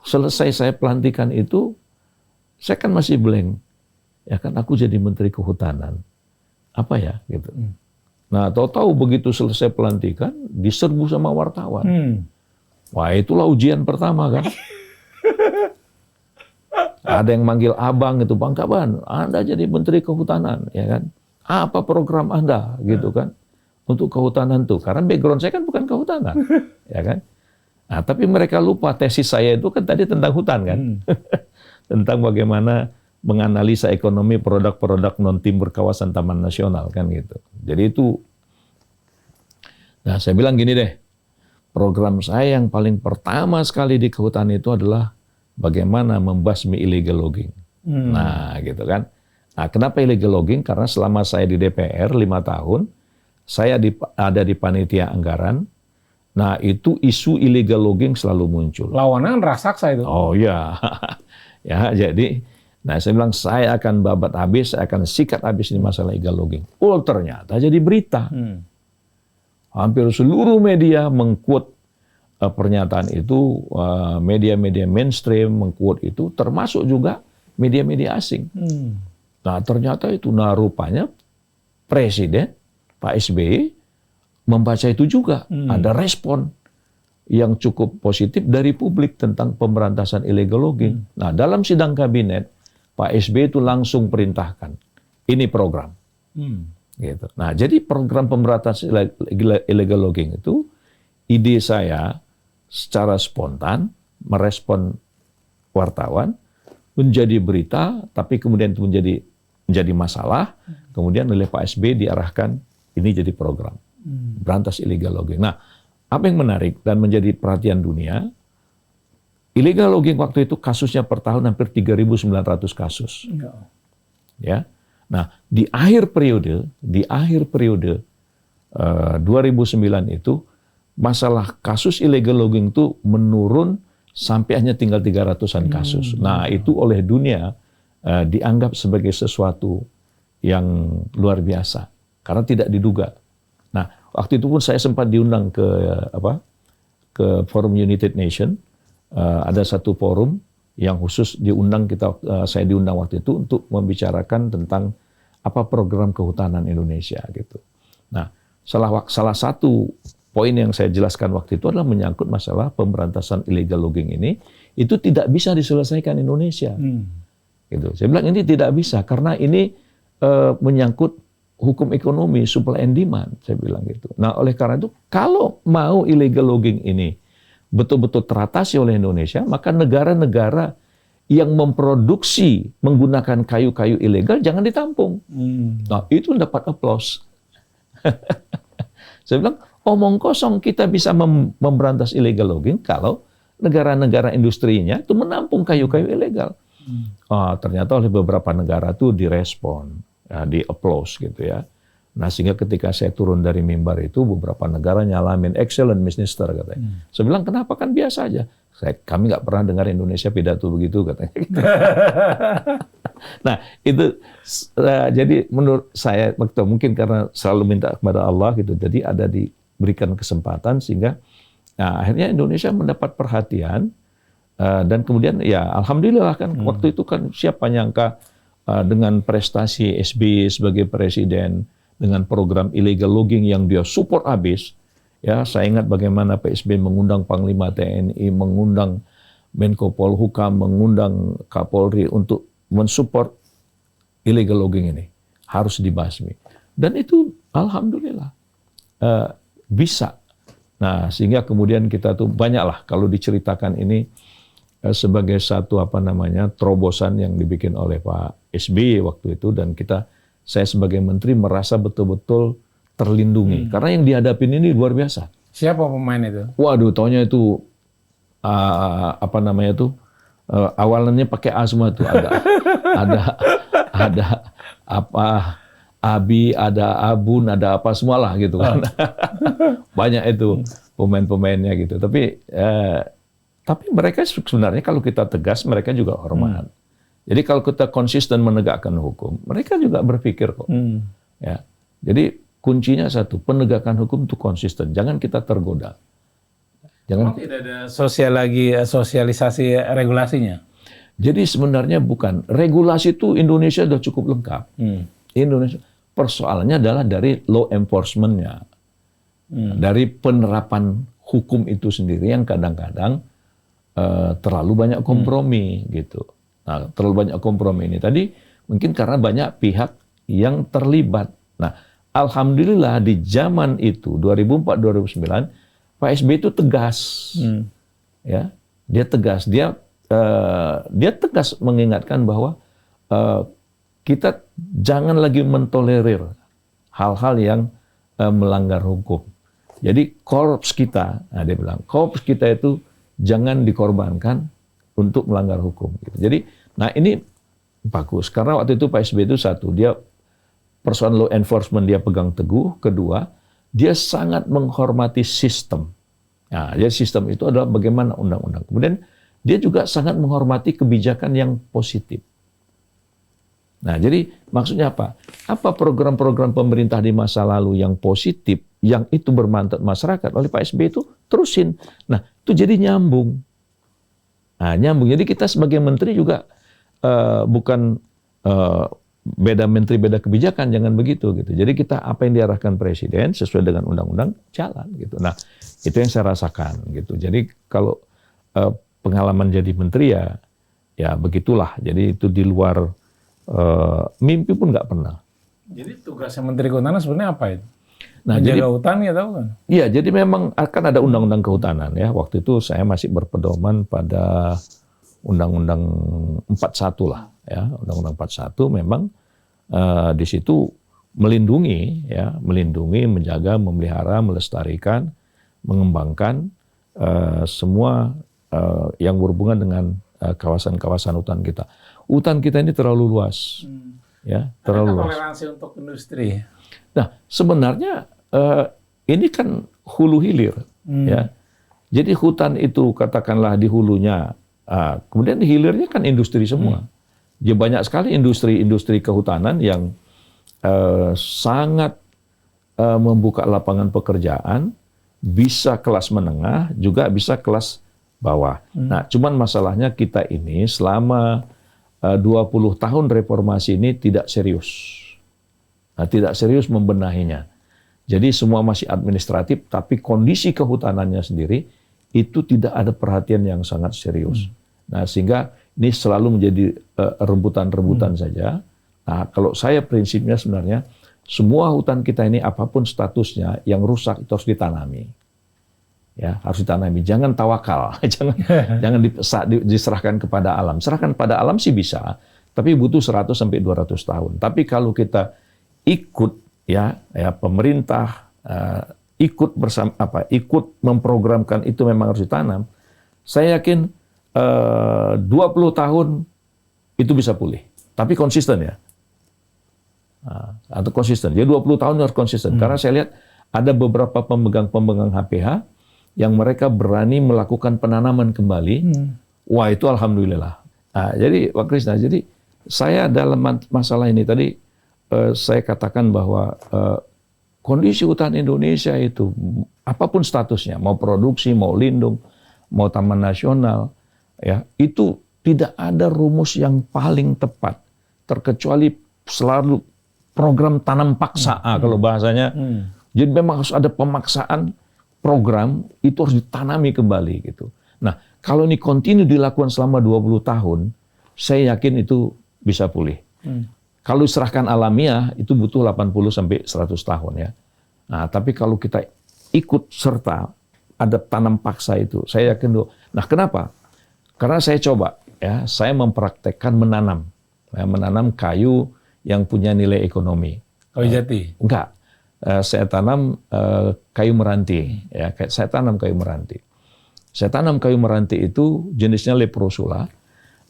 selesai saya pelantikan itu, saya kan masih blank. Ya kan, aku jadi menteri kehutanan. Apa ya, gitu. Nah, tahu-tahu begitu selesai pelantikan, diserbu sama wartawan. Wah, itulah ujian pertama kan. Ada yang manggil abang itu, Bang Kaban, Anda jadi menteri kehutanan, ya kan? Apa program Anda, gitu kan? Untuk kehutanan tuh, karena background saya kan bukan kehutanan, ya kan? Nah, tapi mereka lupa tesis saya itu kan tadi tentang hutan kan, tentang bagaimana menganalisa ekonomi produk-produk non-timber kawasan Taman Nasional kan gitu. Jadi itu, nah saya bilang gini deh, program saya yang paling pertama sekali di kehutanan itu adalah bagaimana membasmi illegal logging. Nah gitu kan. Nah kenapa illegal logging? Karena selama saya di DPR 5 tahun, saya ada di panitia anggaran. Nah itu isu illegal logging selalu muncul. Lawannya kan raksasa itu. Oh ya, ya jadi. Nah, saya bilang, saya akan babat habis, saya akan sikat habis ini masalah illegal logging. Oh, ternyata jadi berita. Hampir seluruh media meng-quote pernyataan itu, media-media mainstream meng-quote itu, termasuk juga media-media asing. Nah, ternyata itu, nah rupanya Presiden, Pak SBY, membaca itu juga. Ada respon yang cukup positif dari publik tentang pemberantasan illegal logging. Nah, dalam sidang kabinet, Pak SBY itu langsung perintahkan, ini program. Gitu. Nah, jadi program pemberantasan illegal logging itu, ide saya secara spontan merespon wartawan, menjadi berita, tapi kemudian itu menjadi masalah, kemudian oleh Pak SBY diarahkan, ini jadi program. Berantas illegal logging. Nah, apa yang menarik dan menjadi perhatian dunia, illegal logging waktu itu kasusnya per tahun hampir 3.900 kasus. Ya. Nah, di akhir periode 2009 itu masalah kasus illegal logging itu menurun sampai hanya tinggal 300-an kasus. Nah, itu oleh dunia dianggap sebagai sesuatu yang luar biasa karena tidak diduga. Nah, waktu itu pun saya sempat diundang ke Forum United Nation. Ada satu forum yang khusus saya diundang waktu itu untuk membicarakan tentang apa program kehutanan Indonesia gitu. Nah, salah satu poin yang saya jelaskan waktu itu adalah menyangkut masalah pemberantasan illegal logging ini itu tidak bisa diselesaikan Indonesia. Gitu. Saya bilang ini tidak bisa karena ini menyangkut hukum ekonomi, supply and demand, saya bilang gitu. Nah, oleh karena itu kalau mau illegal logging ini betul-betul teratasi oleh Indonesia, maka negara-negara yang memproduksi menggunakan kayu-kayu ilegal jangan ditampung. Nah, itu dapat aplaus. Saya bilang, omong kosong kita bisa memberantas illegal logging kalau negara-negara industrinya itu menampung kayu-kayu ilegal. Ternyata oleh beberapa negara itu direspon, ya, di-aplaus gitu ya. Nah, sehingga ketika saya turun dari mimbar itu, beberapa negara nyalamin, excellent Minister katanya. Saya bilang, kenapa? Kan biasa aja. Kami nggak pernah dengar Indonesia pidato begitu katanya. Nah, itu jadi menurut saya, mungkin karena selalu minta kepada Allah gitu, jadi ada diberikan kesempatan sehingga akhirnya Indonesia mendapat perhatian dan kemudian ya alhamdulillah kan waktu itu kan siapa nyangka dengan prestasi SBY sebagai presiden, dengan program illegal logging yang dia support habis, ya saya ingat bagaimana Pak SBY mengundang Panglima TNI, mengundang Menko Polhukam, mengundang Kapolri untuk mensupport illegal logging ini harus dibasmi. Dan itu alhamdulillah bisa. Nah, sehingga kemudian kita tuh banyaklah kalau diceritakan ini sebagai satu terobosan yang dibikin oleh Pak SBY waktu itu, dan saya sebagai menteri merasa betul-betul terlindungi karena yang dihadapin ini luar biasa. Siapa pemain itu? Waduh, taunya itu awalnya pakai A semua tuh, ada Abi, ada Abun, ada apa semualah gitu kan. Banyak itu pemain-pemainnya gitu. Tapi mereka sebenarnya kalau kita tegas mereka juga hormat. Jadi kalau kita konsisten menegakkan hukum, mereka juga berpikir kok. Ya. Jadi kuncinya satu, penegakan hukum itu konsisten. Jangan kita tergoda. Tidak ada sosialisasi regulasinya. Jadi sebenarnya bukan. Regulasi itu Indonesia sudah cukup lengkap. Indonesia. Persoalannya adalah dari law enforcement-nya. Dari penerapan hukum itu sendiri yang kadang-kadang terlalu banyak kompromi gitu. Nah, terlalu banyak kompromi ini tadi mungkin karena banyak pihak yang terlibat. Nah, alhamdulillah di zaman itu 2004-2009 Pak SBY itu tegas, ya, dia tegas, dia tegas mengingatkan bahwa kita jangan lagi mentolerir hal-hal yang melanggar hukum. Jadi korps kita, dia bilang korps kita itu jangan dikorbankan untuk melanggar hukum. Jadi, nah ini bagus karena waktu itu Pak SBY itu satu, dia persoalan law enforcement dia pegang teguh. Kedua, dia sangat menghormati sistem. Nah, jadi sistem itu adalah bagaimana undang-undang. Kemudian dia juga sangat menghormati kebijakan yang positif. Nah, jadi maksudnya apa? Apa program-program pemerintah di masa lalu yang positif, yang itu bermanfaat masyarakat oleh Pak SBY itu terusin. Nah, itu jadi nyambung. Nah, nyambung. Jadi kita sebagai menteri juga bukan beda menteri, beda kebijakan, jangan begitu gitu. Jadi kita apa yang diarahkan presiden sesuai dengan undang-undang jalan gitu. Nah, itu yang saya rasakan gitu. Jadi kalau pengalaman jadi menteri ya begitulah. Jadi itu di luar mimpi pun nggak pernah. Jadi tugasnya Menteri Kehutanan sebenarnya apa itu? Nah, menjaga hutan ya tahu kan? Iya, jadi memang akan ada undang-undang kehutanan ya. Waktu itu saya masih berpedoman pada Undang-Undang 41 lah ya. Undang-Undang 41 memang di situ melindungi, menjaga, memelihara, melestarikan, mengembangkan semua yang berhubungan dengan kawasan-kawasan hutan kita. Hutan kita ini terlalu luas, ya, terlalu luas. Toleransi untuk industri. Nah, sebenarnya ini kan hulu hilir, ya. Jadi hutan itu katakanlah di hulunya, kemudian di hilirnya kan industri semua. Jadi banyak sekali industri-industri kehutanan yang sangat membuka lapangan pekerjaan, bisa kelas menengah, juga bisa kelas bawah. Nah, cuman masalahnya kita ini selama 20 tahun reformasi ini tidak serius. Nah, tidak serius membenahinya. Jadi semua masih administratif, tapi kondisi kehutanannya sendiri itu tidak ada perhatian yang sangat serius. Nah, sehingga ini selalu menjadi rebutan-rebutan saja. Nah, kalau saya prinsipnya sebenarnya semua hutan kita ini apapun statusnya yang rusak itu harus ditanami. Ya, harus ditanami. Jangan tawakal, jangan diserahkan kepada alam. Serahkan pada alam sih bisa, tapi butuh 100 sampai 200 tahun. Tapi kalau kita ikut ya pemerintah ikut bersama ikut memprogramkan itu memang harus ditanam. Saya yakin 20 tahun itu bisa pulih. Tapi konsisten ya. Atau konsisten. Jadi 20 tahun harus konsisten. Karena saya lihat ada beberapa pemegang-pemegang HPH yang mereka berani melakukan penanaman kembali. Wah, itu alhamdulillah. Nah, jadi Pak Krisna, jadi saya dalam masalah ini tadi saya katakan bahwa kondisi hutan Indonesia itu apapun statusnya, mau produksi, mau lindung, mau taman nasional, ya, itu tidak ada rumus yang paling tepat terkecuali selalu program tanam paksa kalau bahasanya. Jadi memang harus ada pemaksaan program itu harus ditanami kembali gitu. Nah, kalau ini kontinu dilakukan selama 20 tahun, saya yakin itu bisa pulih. Kalau diserahkan alamiah itu butuh 80 sampai 100 tahun ya. Nah, tapi kalau kita ikut serta ada tanam paksa itu, saya yakin. Nah, kenapa? Karena saya coba ya, saya mempraktekkan menanam. Ya, menanam kayu yang punya nilai ekonomi. Kayu jati? Enggak. Saya tanam kayu meranti. Ya, saya tanam kayu meranti. Saya tanam kayu meranti itu jenisnya Leprosula.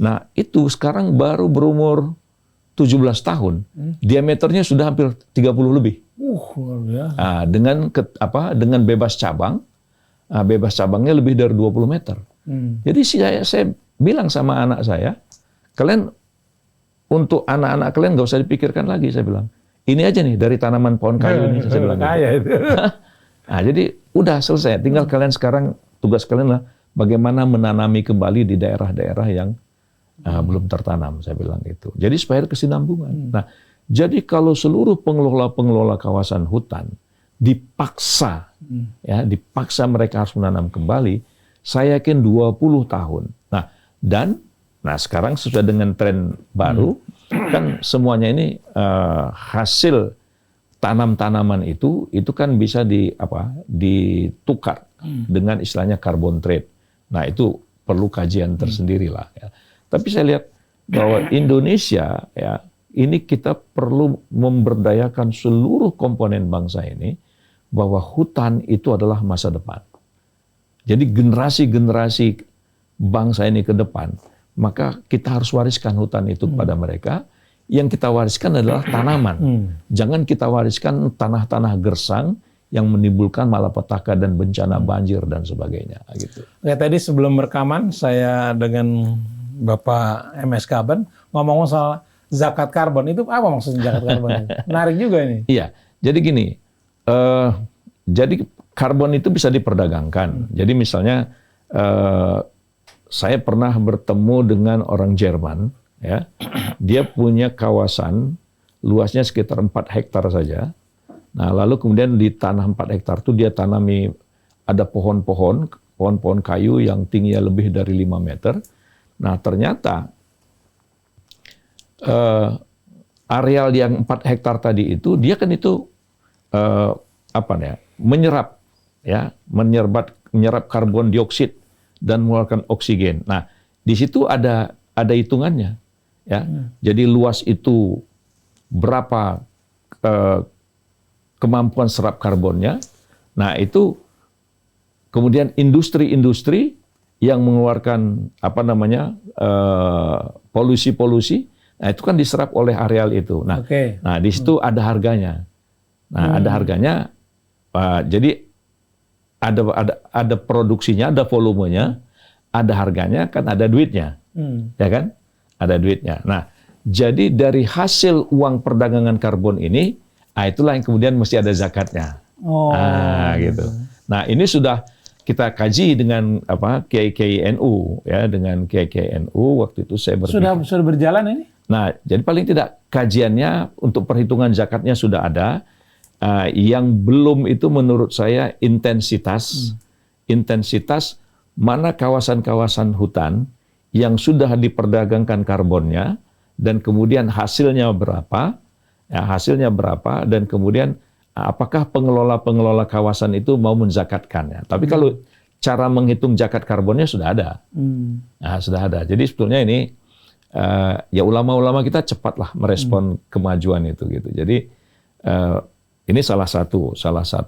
Nah, itu sekarang baru berumur 17 tahun. Diameternya sudah hampir 30 lebih. Nah, dengan bebas cabang. Bebas cabangnya lebih dari 20 meter. Jadi saya bilang sama anak saya, kalian untuk anak-anak kalian nggak usah dipikirkan lagi, saya bilang. Ini aja nih dari tanaman pohon kayu ini, saya bilang. Gitu. Nah, jadi udah selesai. Tinggal kalian sekarang tugas kalian lah bagaimana menanami kembali di daerah-daerah yang belum tertanam, saya bilang gitu. Jadi supaya ada kesinambungan. Nah, jadi kalau seluruh pengelola kawasan hutan dipaksa, ya, dipaksa mereka harus menanam kembali, saya yakin 20 tahun. Nah, sekarang sesuai dengan tren baru, kan semuanya ini hasil tanam-tanaman itu kan bisa ditukar dengan istilahnya carbon trade. Nah, itu perlu kajian tersendiri lah. Ya. Tapi saya lihat bahwa Indonesia ya ini kita perlu memberdayakan seluruh komponen bangsa ini bahwa hutan itu adalah masa depan. Jadi generasi-generasi bangsa ini ke depan, maka kita harus wariskan hutan itu kepada mereka. Yang kita wariskan adalah tanaman. Jangan kita wariskan tanah-tanah gersang yang menimbulkan malapetaka dan bencana banjir dan sebagainya. Gitu. Ya, tadi sebelum rekaman saya dengan Bapak MS Kaban ngomong soal zakat karbon. Itu apa maksudnya zakat karbon? Menarik juga ini. Iya, jadi gini. Jadi karbon itu bisa diperdagangkan. Jadi misalnya saya pernah bertemu dengan orang Jerman, ya, dia punya kawasan luasnya sekitar 4 hektar saja. Nah, lalu kemudian di tanah 4 hektar itu dia tanami ada pohon-pohon kayu yang tingginya lebih dari 5 meter. Nah, ternyata areal yang 4 hektar tadi itu dia kan itu menyerap karbon dioksida dan mengeluarkan oksigen. Nah, di situ ada hitungannya, ya. Jadi luas itu berapa kemampuan serap karbonnya. Nah, itu kemudian industri-industri yang mengeluarkan polusi-polusi, nah itu kan diserap oleh areal itu. Nah, nah di situ ada harganya. Nah, ada harganya. Jadi ada produksinya, ada volumenya, ada harganya, kan ada duitnya, ya kan? Ada duitnya. Nah, jadi dari hasil uang perdagangan karbon ini, itulah yang kemudian mesti ada zakatnya. Gitu. Nah, ini sudah kita kaji dengan Kiai NU, ya, dengan Kiai NU waktu itu saya berpikir. Sudah berjalan ini? Nah, jadi paling tidak kajiannya untuk perhitungan zakatnya sudah ada. Yang belum itu menurut saya intensitas mana kawasan-kawasan hutan yang sudah diperdagangkan karbonnya dan kemudian hasilnya berapa, dan kemudian apakah pengelola kawasan itu mau menzakatkannya. Tapi kalau cara menghitung zakat karbonnya sudah ada. Nah, sudah ada. Jadi sebetulnya ini ya ulama-ulama kita cepatlah merespon kemajuan itu gitu. Jadi ini salah satu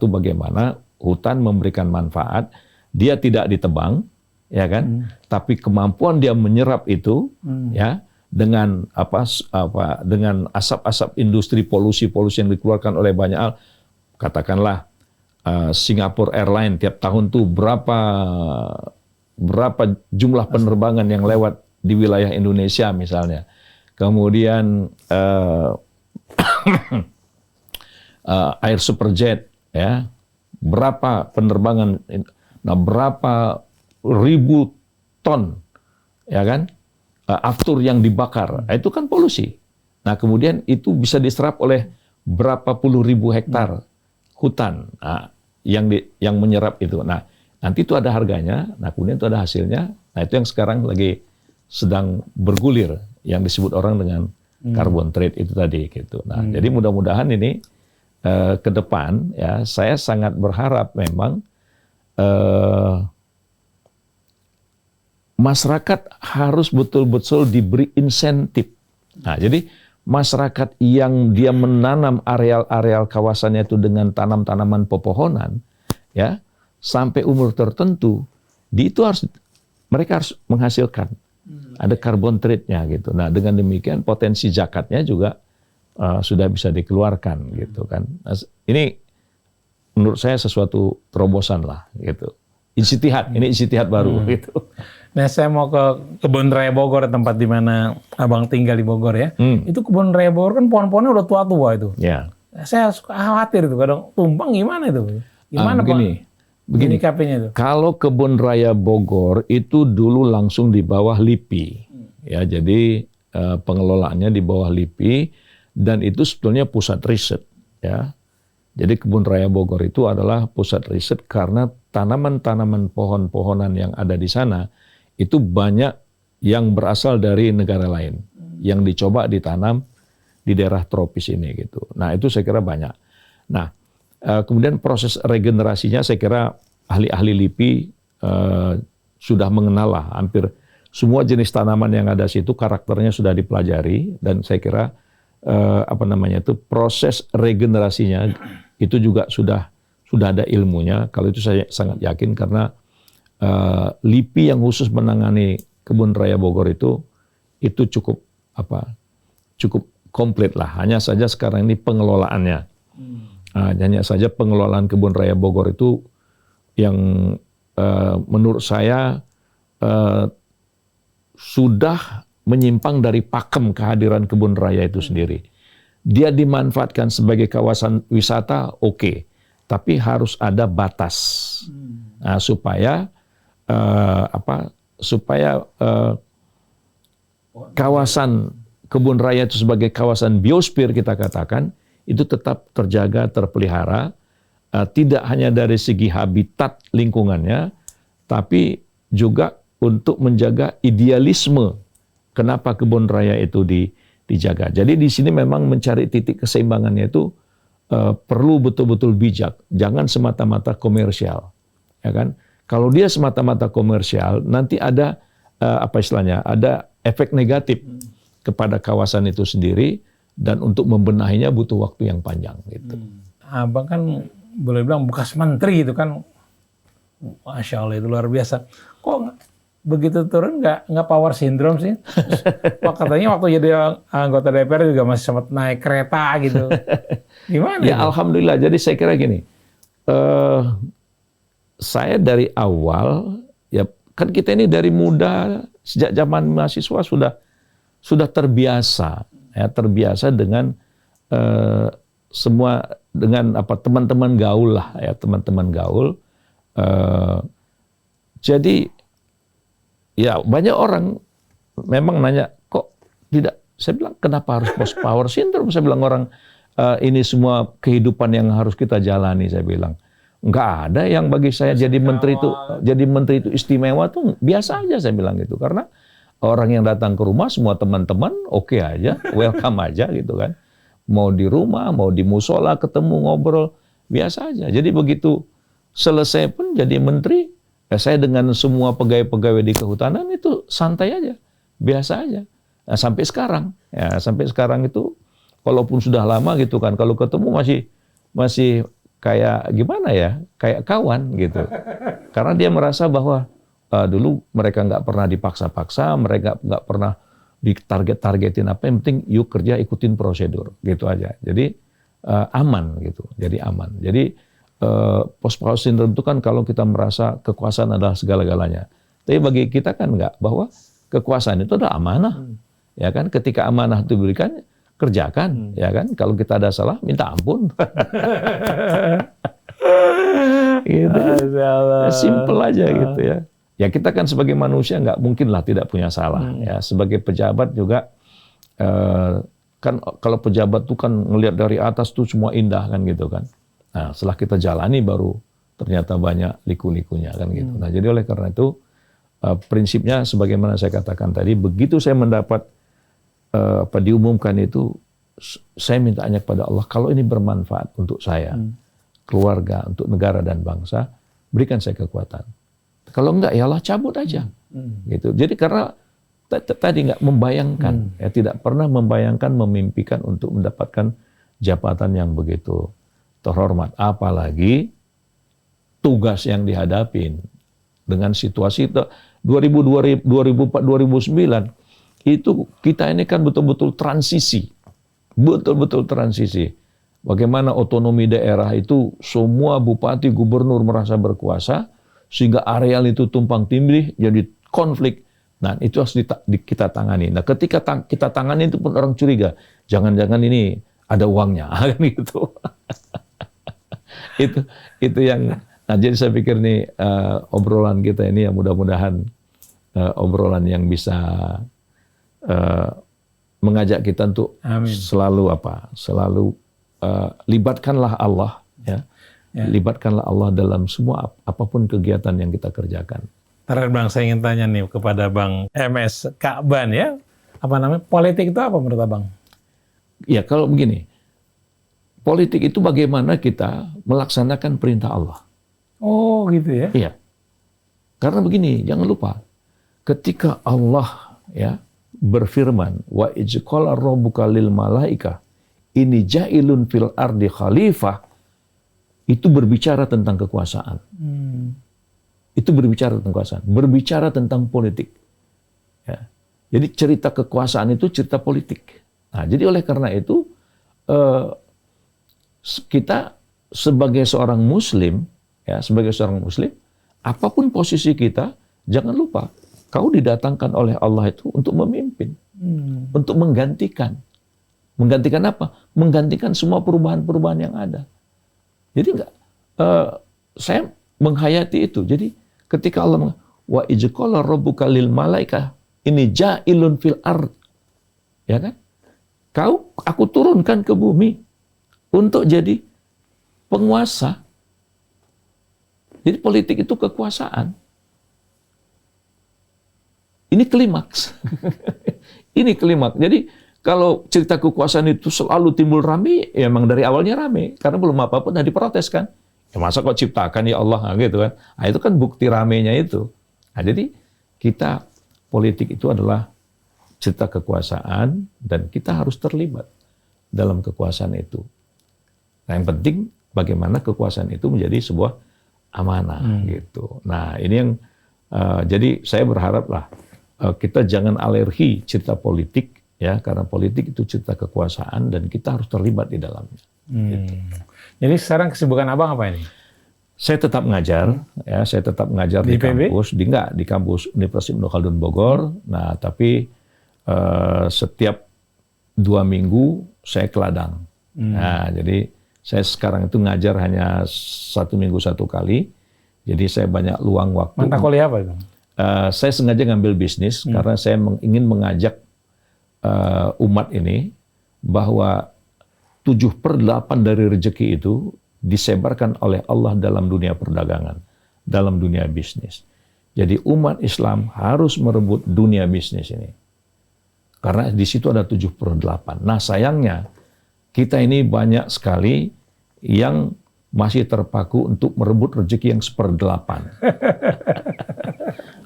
bagaimana hutan memberikan manfaat. Dia tidak ditebang, ya kan? Tapi kemampuan dia menyerap itu, ya, dengan dengan asap-asap industri, polusi yang dikeluarkan oleh banyak hal. Katakanlah Singapore Airlines tiap tahun tuh berapa jumlah penerbangan yang lewat di wilayah Indonesia misalnya. Kemudian Air Superjet, ya, berapa penerbangan, nah berapa ribu ton, ya kan, aftur yang dibakar, itu kan polusi. Nah kemudian itu bisa diserap oleh berapa puluh ribu hektar hutan, yang menyerap itu. Nah nanti itu ada harganya, nah kemudian itu ada hasilnya. Nah itu yang sekarang lagi sedang bergulir, yang disebut orang dengan carbon trade itu tadi gitu. Nah jadi mudah-mudahan ini ke depan, ya, saya sangat berharap memang masyarakat harus betul-betul diberi insentif. Nah, jadi masyarakat yang dia menanam areal-areal kawasannya itu dengan tanam-tanaman pepohonan, ya, sampai umur tertentu, mereka harus menghasilkan. Ada carbon trade-nya gitu. Nah, dengan demikian potensi zakatnya juga sudah bisa dikeluarkan gitu kan. Nah, ini menurut saya sesuatu terobosan lah gitu. Ini ijtihad baru gitu. Nah, saya mau ke Kebun Raya Bogor, tempat di mana Abang tinggal di Bogor ya. Itu Kebun Raya Bogor kan pohon-pohonnya udah tua-tua itu. Ya. Saya suka khawatir itu kadang tumbang gimana itu? Gimana begini KP-nya itu? Kalau Kebun Raya Bogor itu dulu langsung di bawah LIPI. Ya, jadi pengelolaannya di bawah LIPI. Dan itu sebetulnya pusat riset, ya. Jadi Kebun Raya Bogor itu adalah pusat riset karena tanaman-tanaman pohon-pohonan yang ada di sana itu banyak yang berasal dari negara lain yang dicoba ditanam di daerah tropis ini gitu. Nah itu saya kira banyak. Nah kemudian proses regenerasinya saya kira ahli-ahli LIPI sudah mengenal lah hampir semua jenis tanaman yang ada di situ, karakternya sudah dipelajari, dan saya kira proses regenerasinya itu juga sudah ada ilmunya. Kalau itu saya sangat yakin karena LIPI yang khusus menangani Kebun Raya Bogor itu cukup komplit lah. Hanya saja sekarang ini pengelolaannya. Hanya saja pengelolaan Kebun Raya Bogor itu yang menurut saya sudah menyimpang dari pakem kehadiran kebun raya itu sendiri. Dia dimanfaatkan sebagai kawasan wisata, oke, tapi harus ada batas. Nah, supaya kawasan kebun raya itu sebagai kawasan biosfer kita katakan itu tetap terjaga, terpelihara, tidak hanya dari segi habitat lingkungannya, tapi juga untuk menjaga idealisme kenapa kebun raya itu dijaga. Jadi di sini memang mencari titik keseimbangannya itu perlu betul-betul bijak. Jangan semata-mata komersial, ya kan? Kalau dia semata-mata komersial, nanti ada ada efek negatif kepada kawasan itu sendiri, dan untuk membenahinya butuh waktu yang panjang gitu. Abang kan boleh bilang bekas menteri itu kan, Masya Allah itu luar biasa. Kok begitu turun nggak power syndrome sih? Wah, katanya waktu jadi anggota DPR juga masih sempat naik kereta gitu. Gimana? Ya itu? Alhamdulillah. Jadi saya kira gini, saya dari awal ya kan kita ini dari muda sejak zaman mahasiswa sudah terbiasa ya dengan semua dengan teman-teman gaul lah ya teman-teman gaul. Jadi ya banyak orang memang nanya kok tidak. Saya bilang kenapa harus power syndrome? Saya bilang orang ini semua kehidupan yang harus kita jalani. Saya bilang nggak ada yang bagi saya jadi menteri itu istimewa tuh biasa aja saya bilang gitu karena orang yang datang ke rumah semua teman-teman oke aja, welcome aja gitu kan. Mau di rumah, mau di musola ketemu ngobrol biasa aja. Jadi begitu selesai pun jadi menteri, ya saya dengan semua pegawai-pegawai di kehutanan itu santai aja, biasa aja. Nah, sampai sekarang itu walaupun sudah lama gitu kan, kalau ketemu masih kayak gimana ya, kayak kawan gitu. Karena dia merasa bahwa dulu mereka nggak pernah dipaksa-paksa, mereka nggak pernah ditarget-targetin apa, yang penting yuk kerja ikutin prosedur gitu aja. Jadi aman gitu, jadi aman. Jadi power syndrome itu kan kalau kita merasa kekuasaan adalah segala-galanya. Tapi bagi kita kan nggak, bahwa kekuasaan itu adalah amanah. Ya kan, ketika amanah itu diberikan, kerjakan, ya kan. Kalau kita ada salah, minta ampun. Gitu. Simple aja gitu ya. Ya kita kan sebagai manusia nggak mungkin lah tidak punya salah. Ya sebagai pejabat juga kan kalau pejabat tuh kan ngelihat dari atas tuh semua indah kan gitu kan. Nah setelah kita jalani baru ternyata banyak liku-likunya kan gitu. Nah jadi oleh karena itu prinsipnya sebagaimana saya katakan tadi, begitu saya mendapat diumumkan itu, saya mintanya kepada Allah, kalau ini bermanfaat untuk saya, keluarga, untuk negara dan bangsa, berikan saya kekuatan. Kalau enggak, ya Allah cabut aja. Gitu. Jadi karena tadi nggak membayangkan, ya tidak pernah membayangkan, memimpikan untuk mendapatkan jabatan yang begitu terhormat. Apalagi tugas yang dihadapin dengan situasi 2004, 2009, itu kita ini kan betul-betul transisi. Betul-betul transisi. Bagaimana otonomi daerah itu semua bupati, gubernur merasa berkuasa, sehingga areal itu tumpang tindih, jadi konflik. Nah itu harus kita tangani. Nah ketika kita tangani itu pun orang curiga, jangan-jangan ini ada uangnya, kan gitu. itu yang. Nah jadi saya pikir nih obrolan kita ini ya mudah-mudahan obrolan yang bisa mengajak kita untuk selalu libatkanlah Allah ya. Libatkanlah Allah dalam semua apapun kegiatan yang kita kerjakan. Terakhir Bang, saya ingin tanya nih kepada Bang MS Ka'ban ya. Apa namanya? Politik itu apa menurut Abang? Ya kalau begini, politik itu bagaimana kita melaksanakan perintah Allah. Oh gitu ya? Iya. Karena begini, jangan lupa, ketika Allah ya berfirman, wa ijqala rabbuka lil malaika inni ja'ilun fil ardi khalifah, itu berbicara tentang kekuasaan. Itu berbicara tentang kekuasaan, berbicara tentang politik. Ya. Jadi cerita kekuasaan itu cerita politik. Nah, jadi oleh karena itu kita sebagai seorang Muslim, ya sebagai seorang Muslim, apapun posisi kita, jangan lupa kau didatangkan oleh Allah itu untuk memimpin, untuk menggantikan. Menggantikan apa? Menggantikan semua perubahan-perubahan yang ada. Jadi saya menghayati itu. Jadi ketika Allah wa ijqala rabbuka lil malaika ini ja'ilun fil ard, ya kan? Aku turunkan ke bumi untuk jadi penguasa. Jadi politik itu kekuasaan. Ini klimaks. Ini klimaks. Jadi kalau cerita kekuasaan itu selalu timbul rame, ya memang dari awalnya rame. Karena belum apa-apa udah diprotes kan. Ya masa kok ciptakan ya Allah, gitu kan. Nah itu kan bukti ramenya itu. Nah jadi kita, politik itu adalah cerita kekuasaan, dan kita harus terlibat dalam kekuasaan itu. Nah yang penting bagaimana kekuasaan itu menjadi sebuah amanah gitu. Nah ini yang Jadi saya berharap lah kita jangan alergi cerita politik ya, karena politik itu cerita kekuasaan dan kita harus terlibat di dalamnya. Gitu. Jadi sekarang kesibukan Abang apa ini? Saya tetap ngajar, ya, saya tetap ngajar di kampus, di kampus Universitas Ibnu Khaldun Bogor. Nah, tapi setiap 2 minggu saya ke ladang. Nah, jadi saya sekarang itu ngajar hanya 1 minggu 1 kali. Jadi saya banyak luang waktu. Mata kuliah apa itu? Saya sengaja ngambil bisnis karena saya ingin mengajak umat ini bahwa 7/8 dari rezeki itu disebarkan oleh Allah dalam dunia perdagangan, dalam dunia bisnis. Jadi umat Islam harus merebut dunia bisnis ini. Karena di situ ada 7/8. Nah, sayangnya kita ini banyak sekali yang masih terpaku untuk merebut rezeki yang 1/8.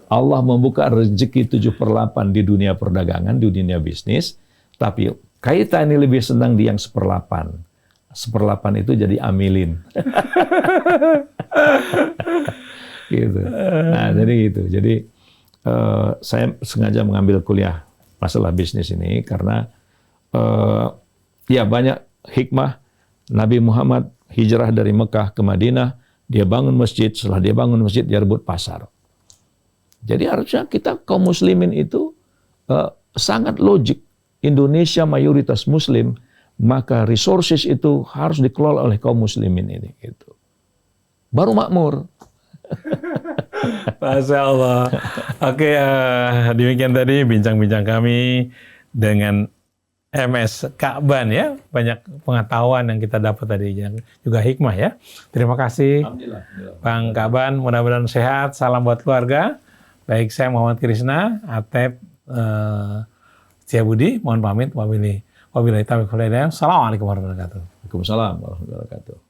Allah membuka rezeki 7/8 di dunia perdagangan, di dunia bisnis, tapi kita ini lebih senang di yang 1/8. 1/8 itu jadi amilin. Gitu. Nah, jadi gitu. Jadi saya sengaja mengambil kuliah masalah bisnis ini karena ya banyak hikmah. Nabi Muhammad hijrah dari Mekah ke Madinah, dia bangun masjid, setelah dia bangun masjid dia rebut pasar. Jadi harusnya kita kaum muslimin itu sangat logik. Indonesia mayoritas muslim, maka resources itu harus dikelola oleh kaum muslimin ini. Gitu. Baru makmur. Masya Allah. Oke, demikian tadi bincang-bincang kami dengan MS Ka'ban ya. Banyak pengetahuan yang kita dapat tadi, juga hikmah ya. Terima kasih Bang Ka'ban, mudah-mudahan sehat. Salam buat keluarga. Baik, saya Muhammad Krisna, Atep Setiabudi, mohon pamit. Wabillahi taufiq wal hidayah. Assalamualaikum warahmatullahi wabarakatuh. Waalaikumsalam warahmatullahi wabarakatuh.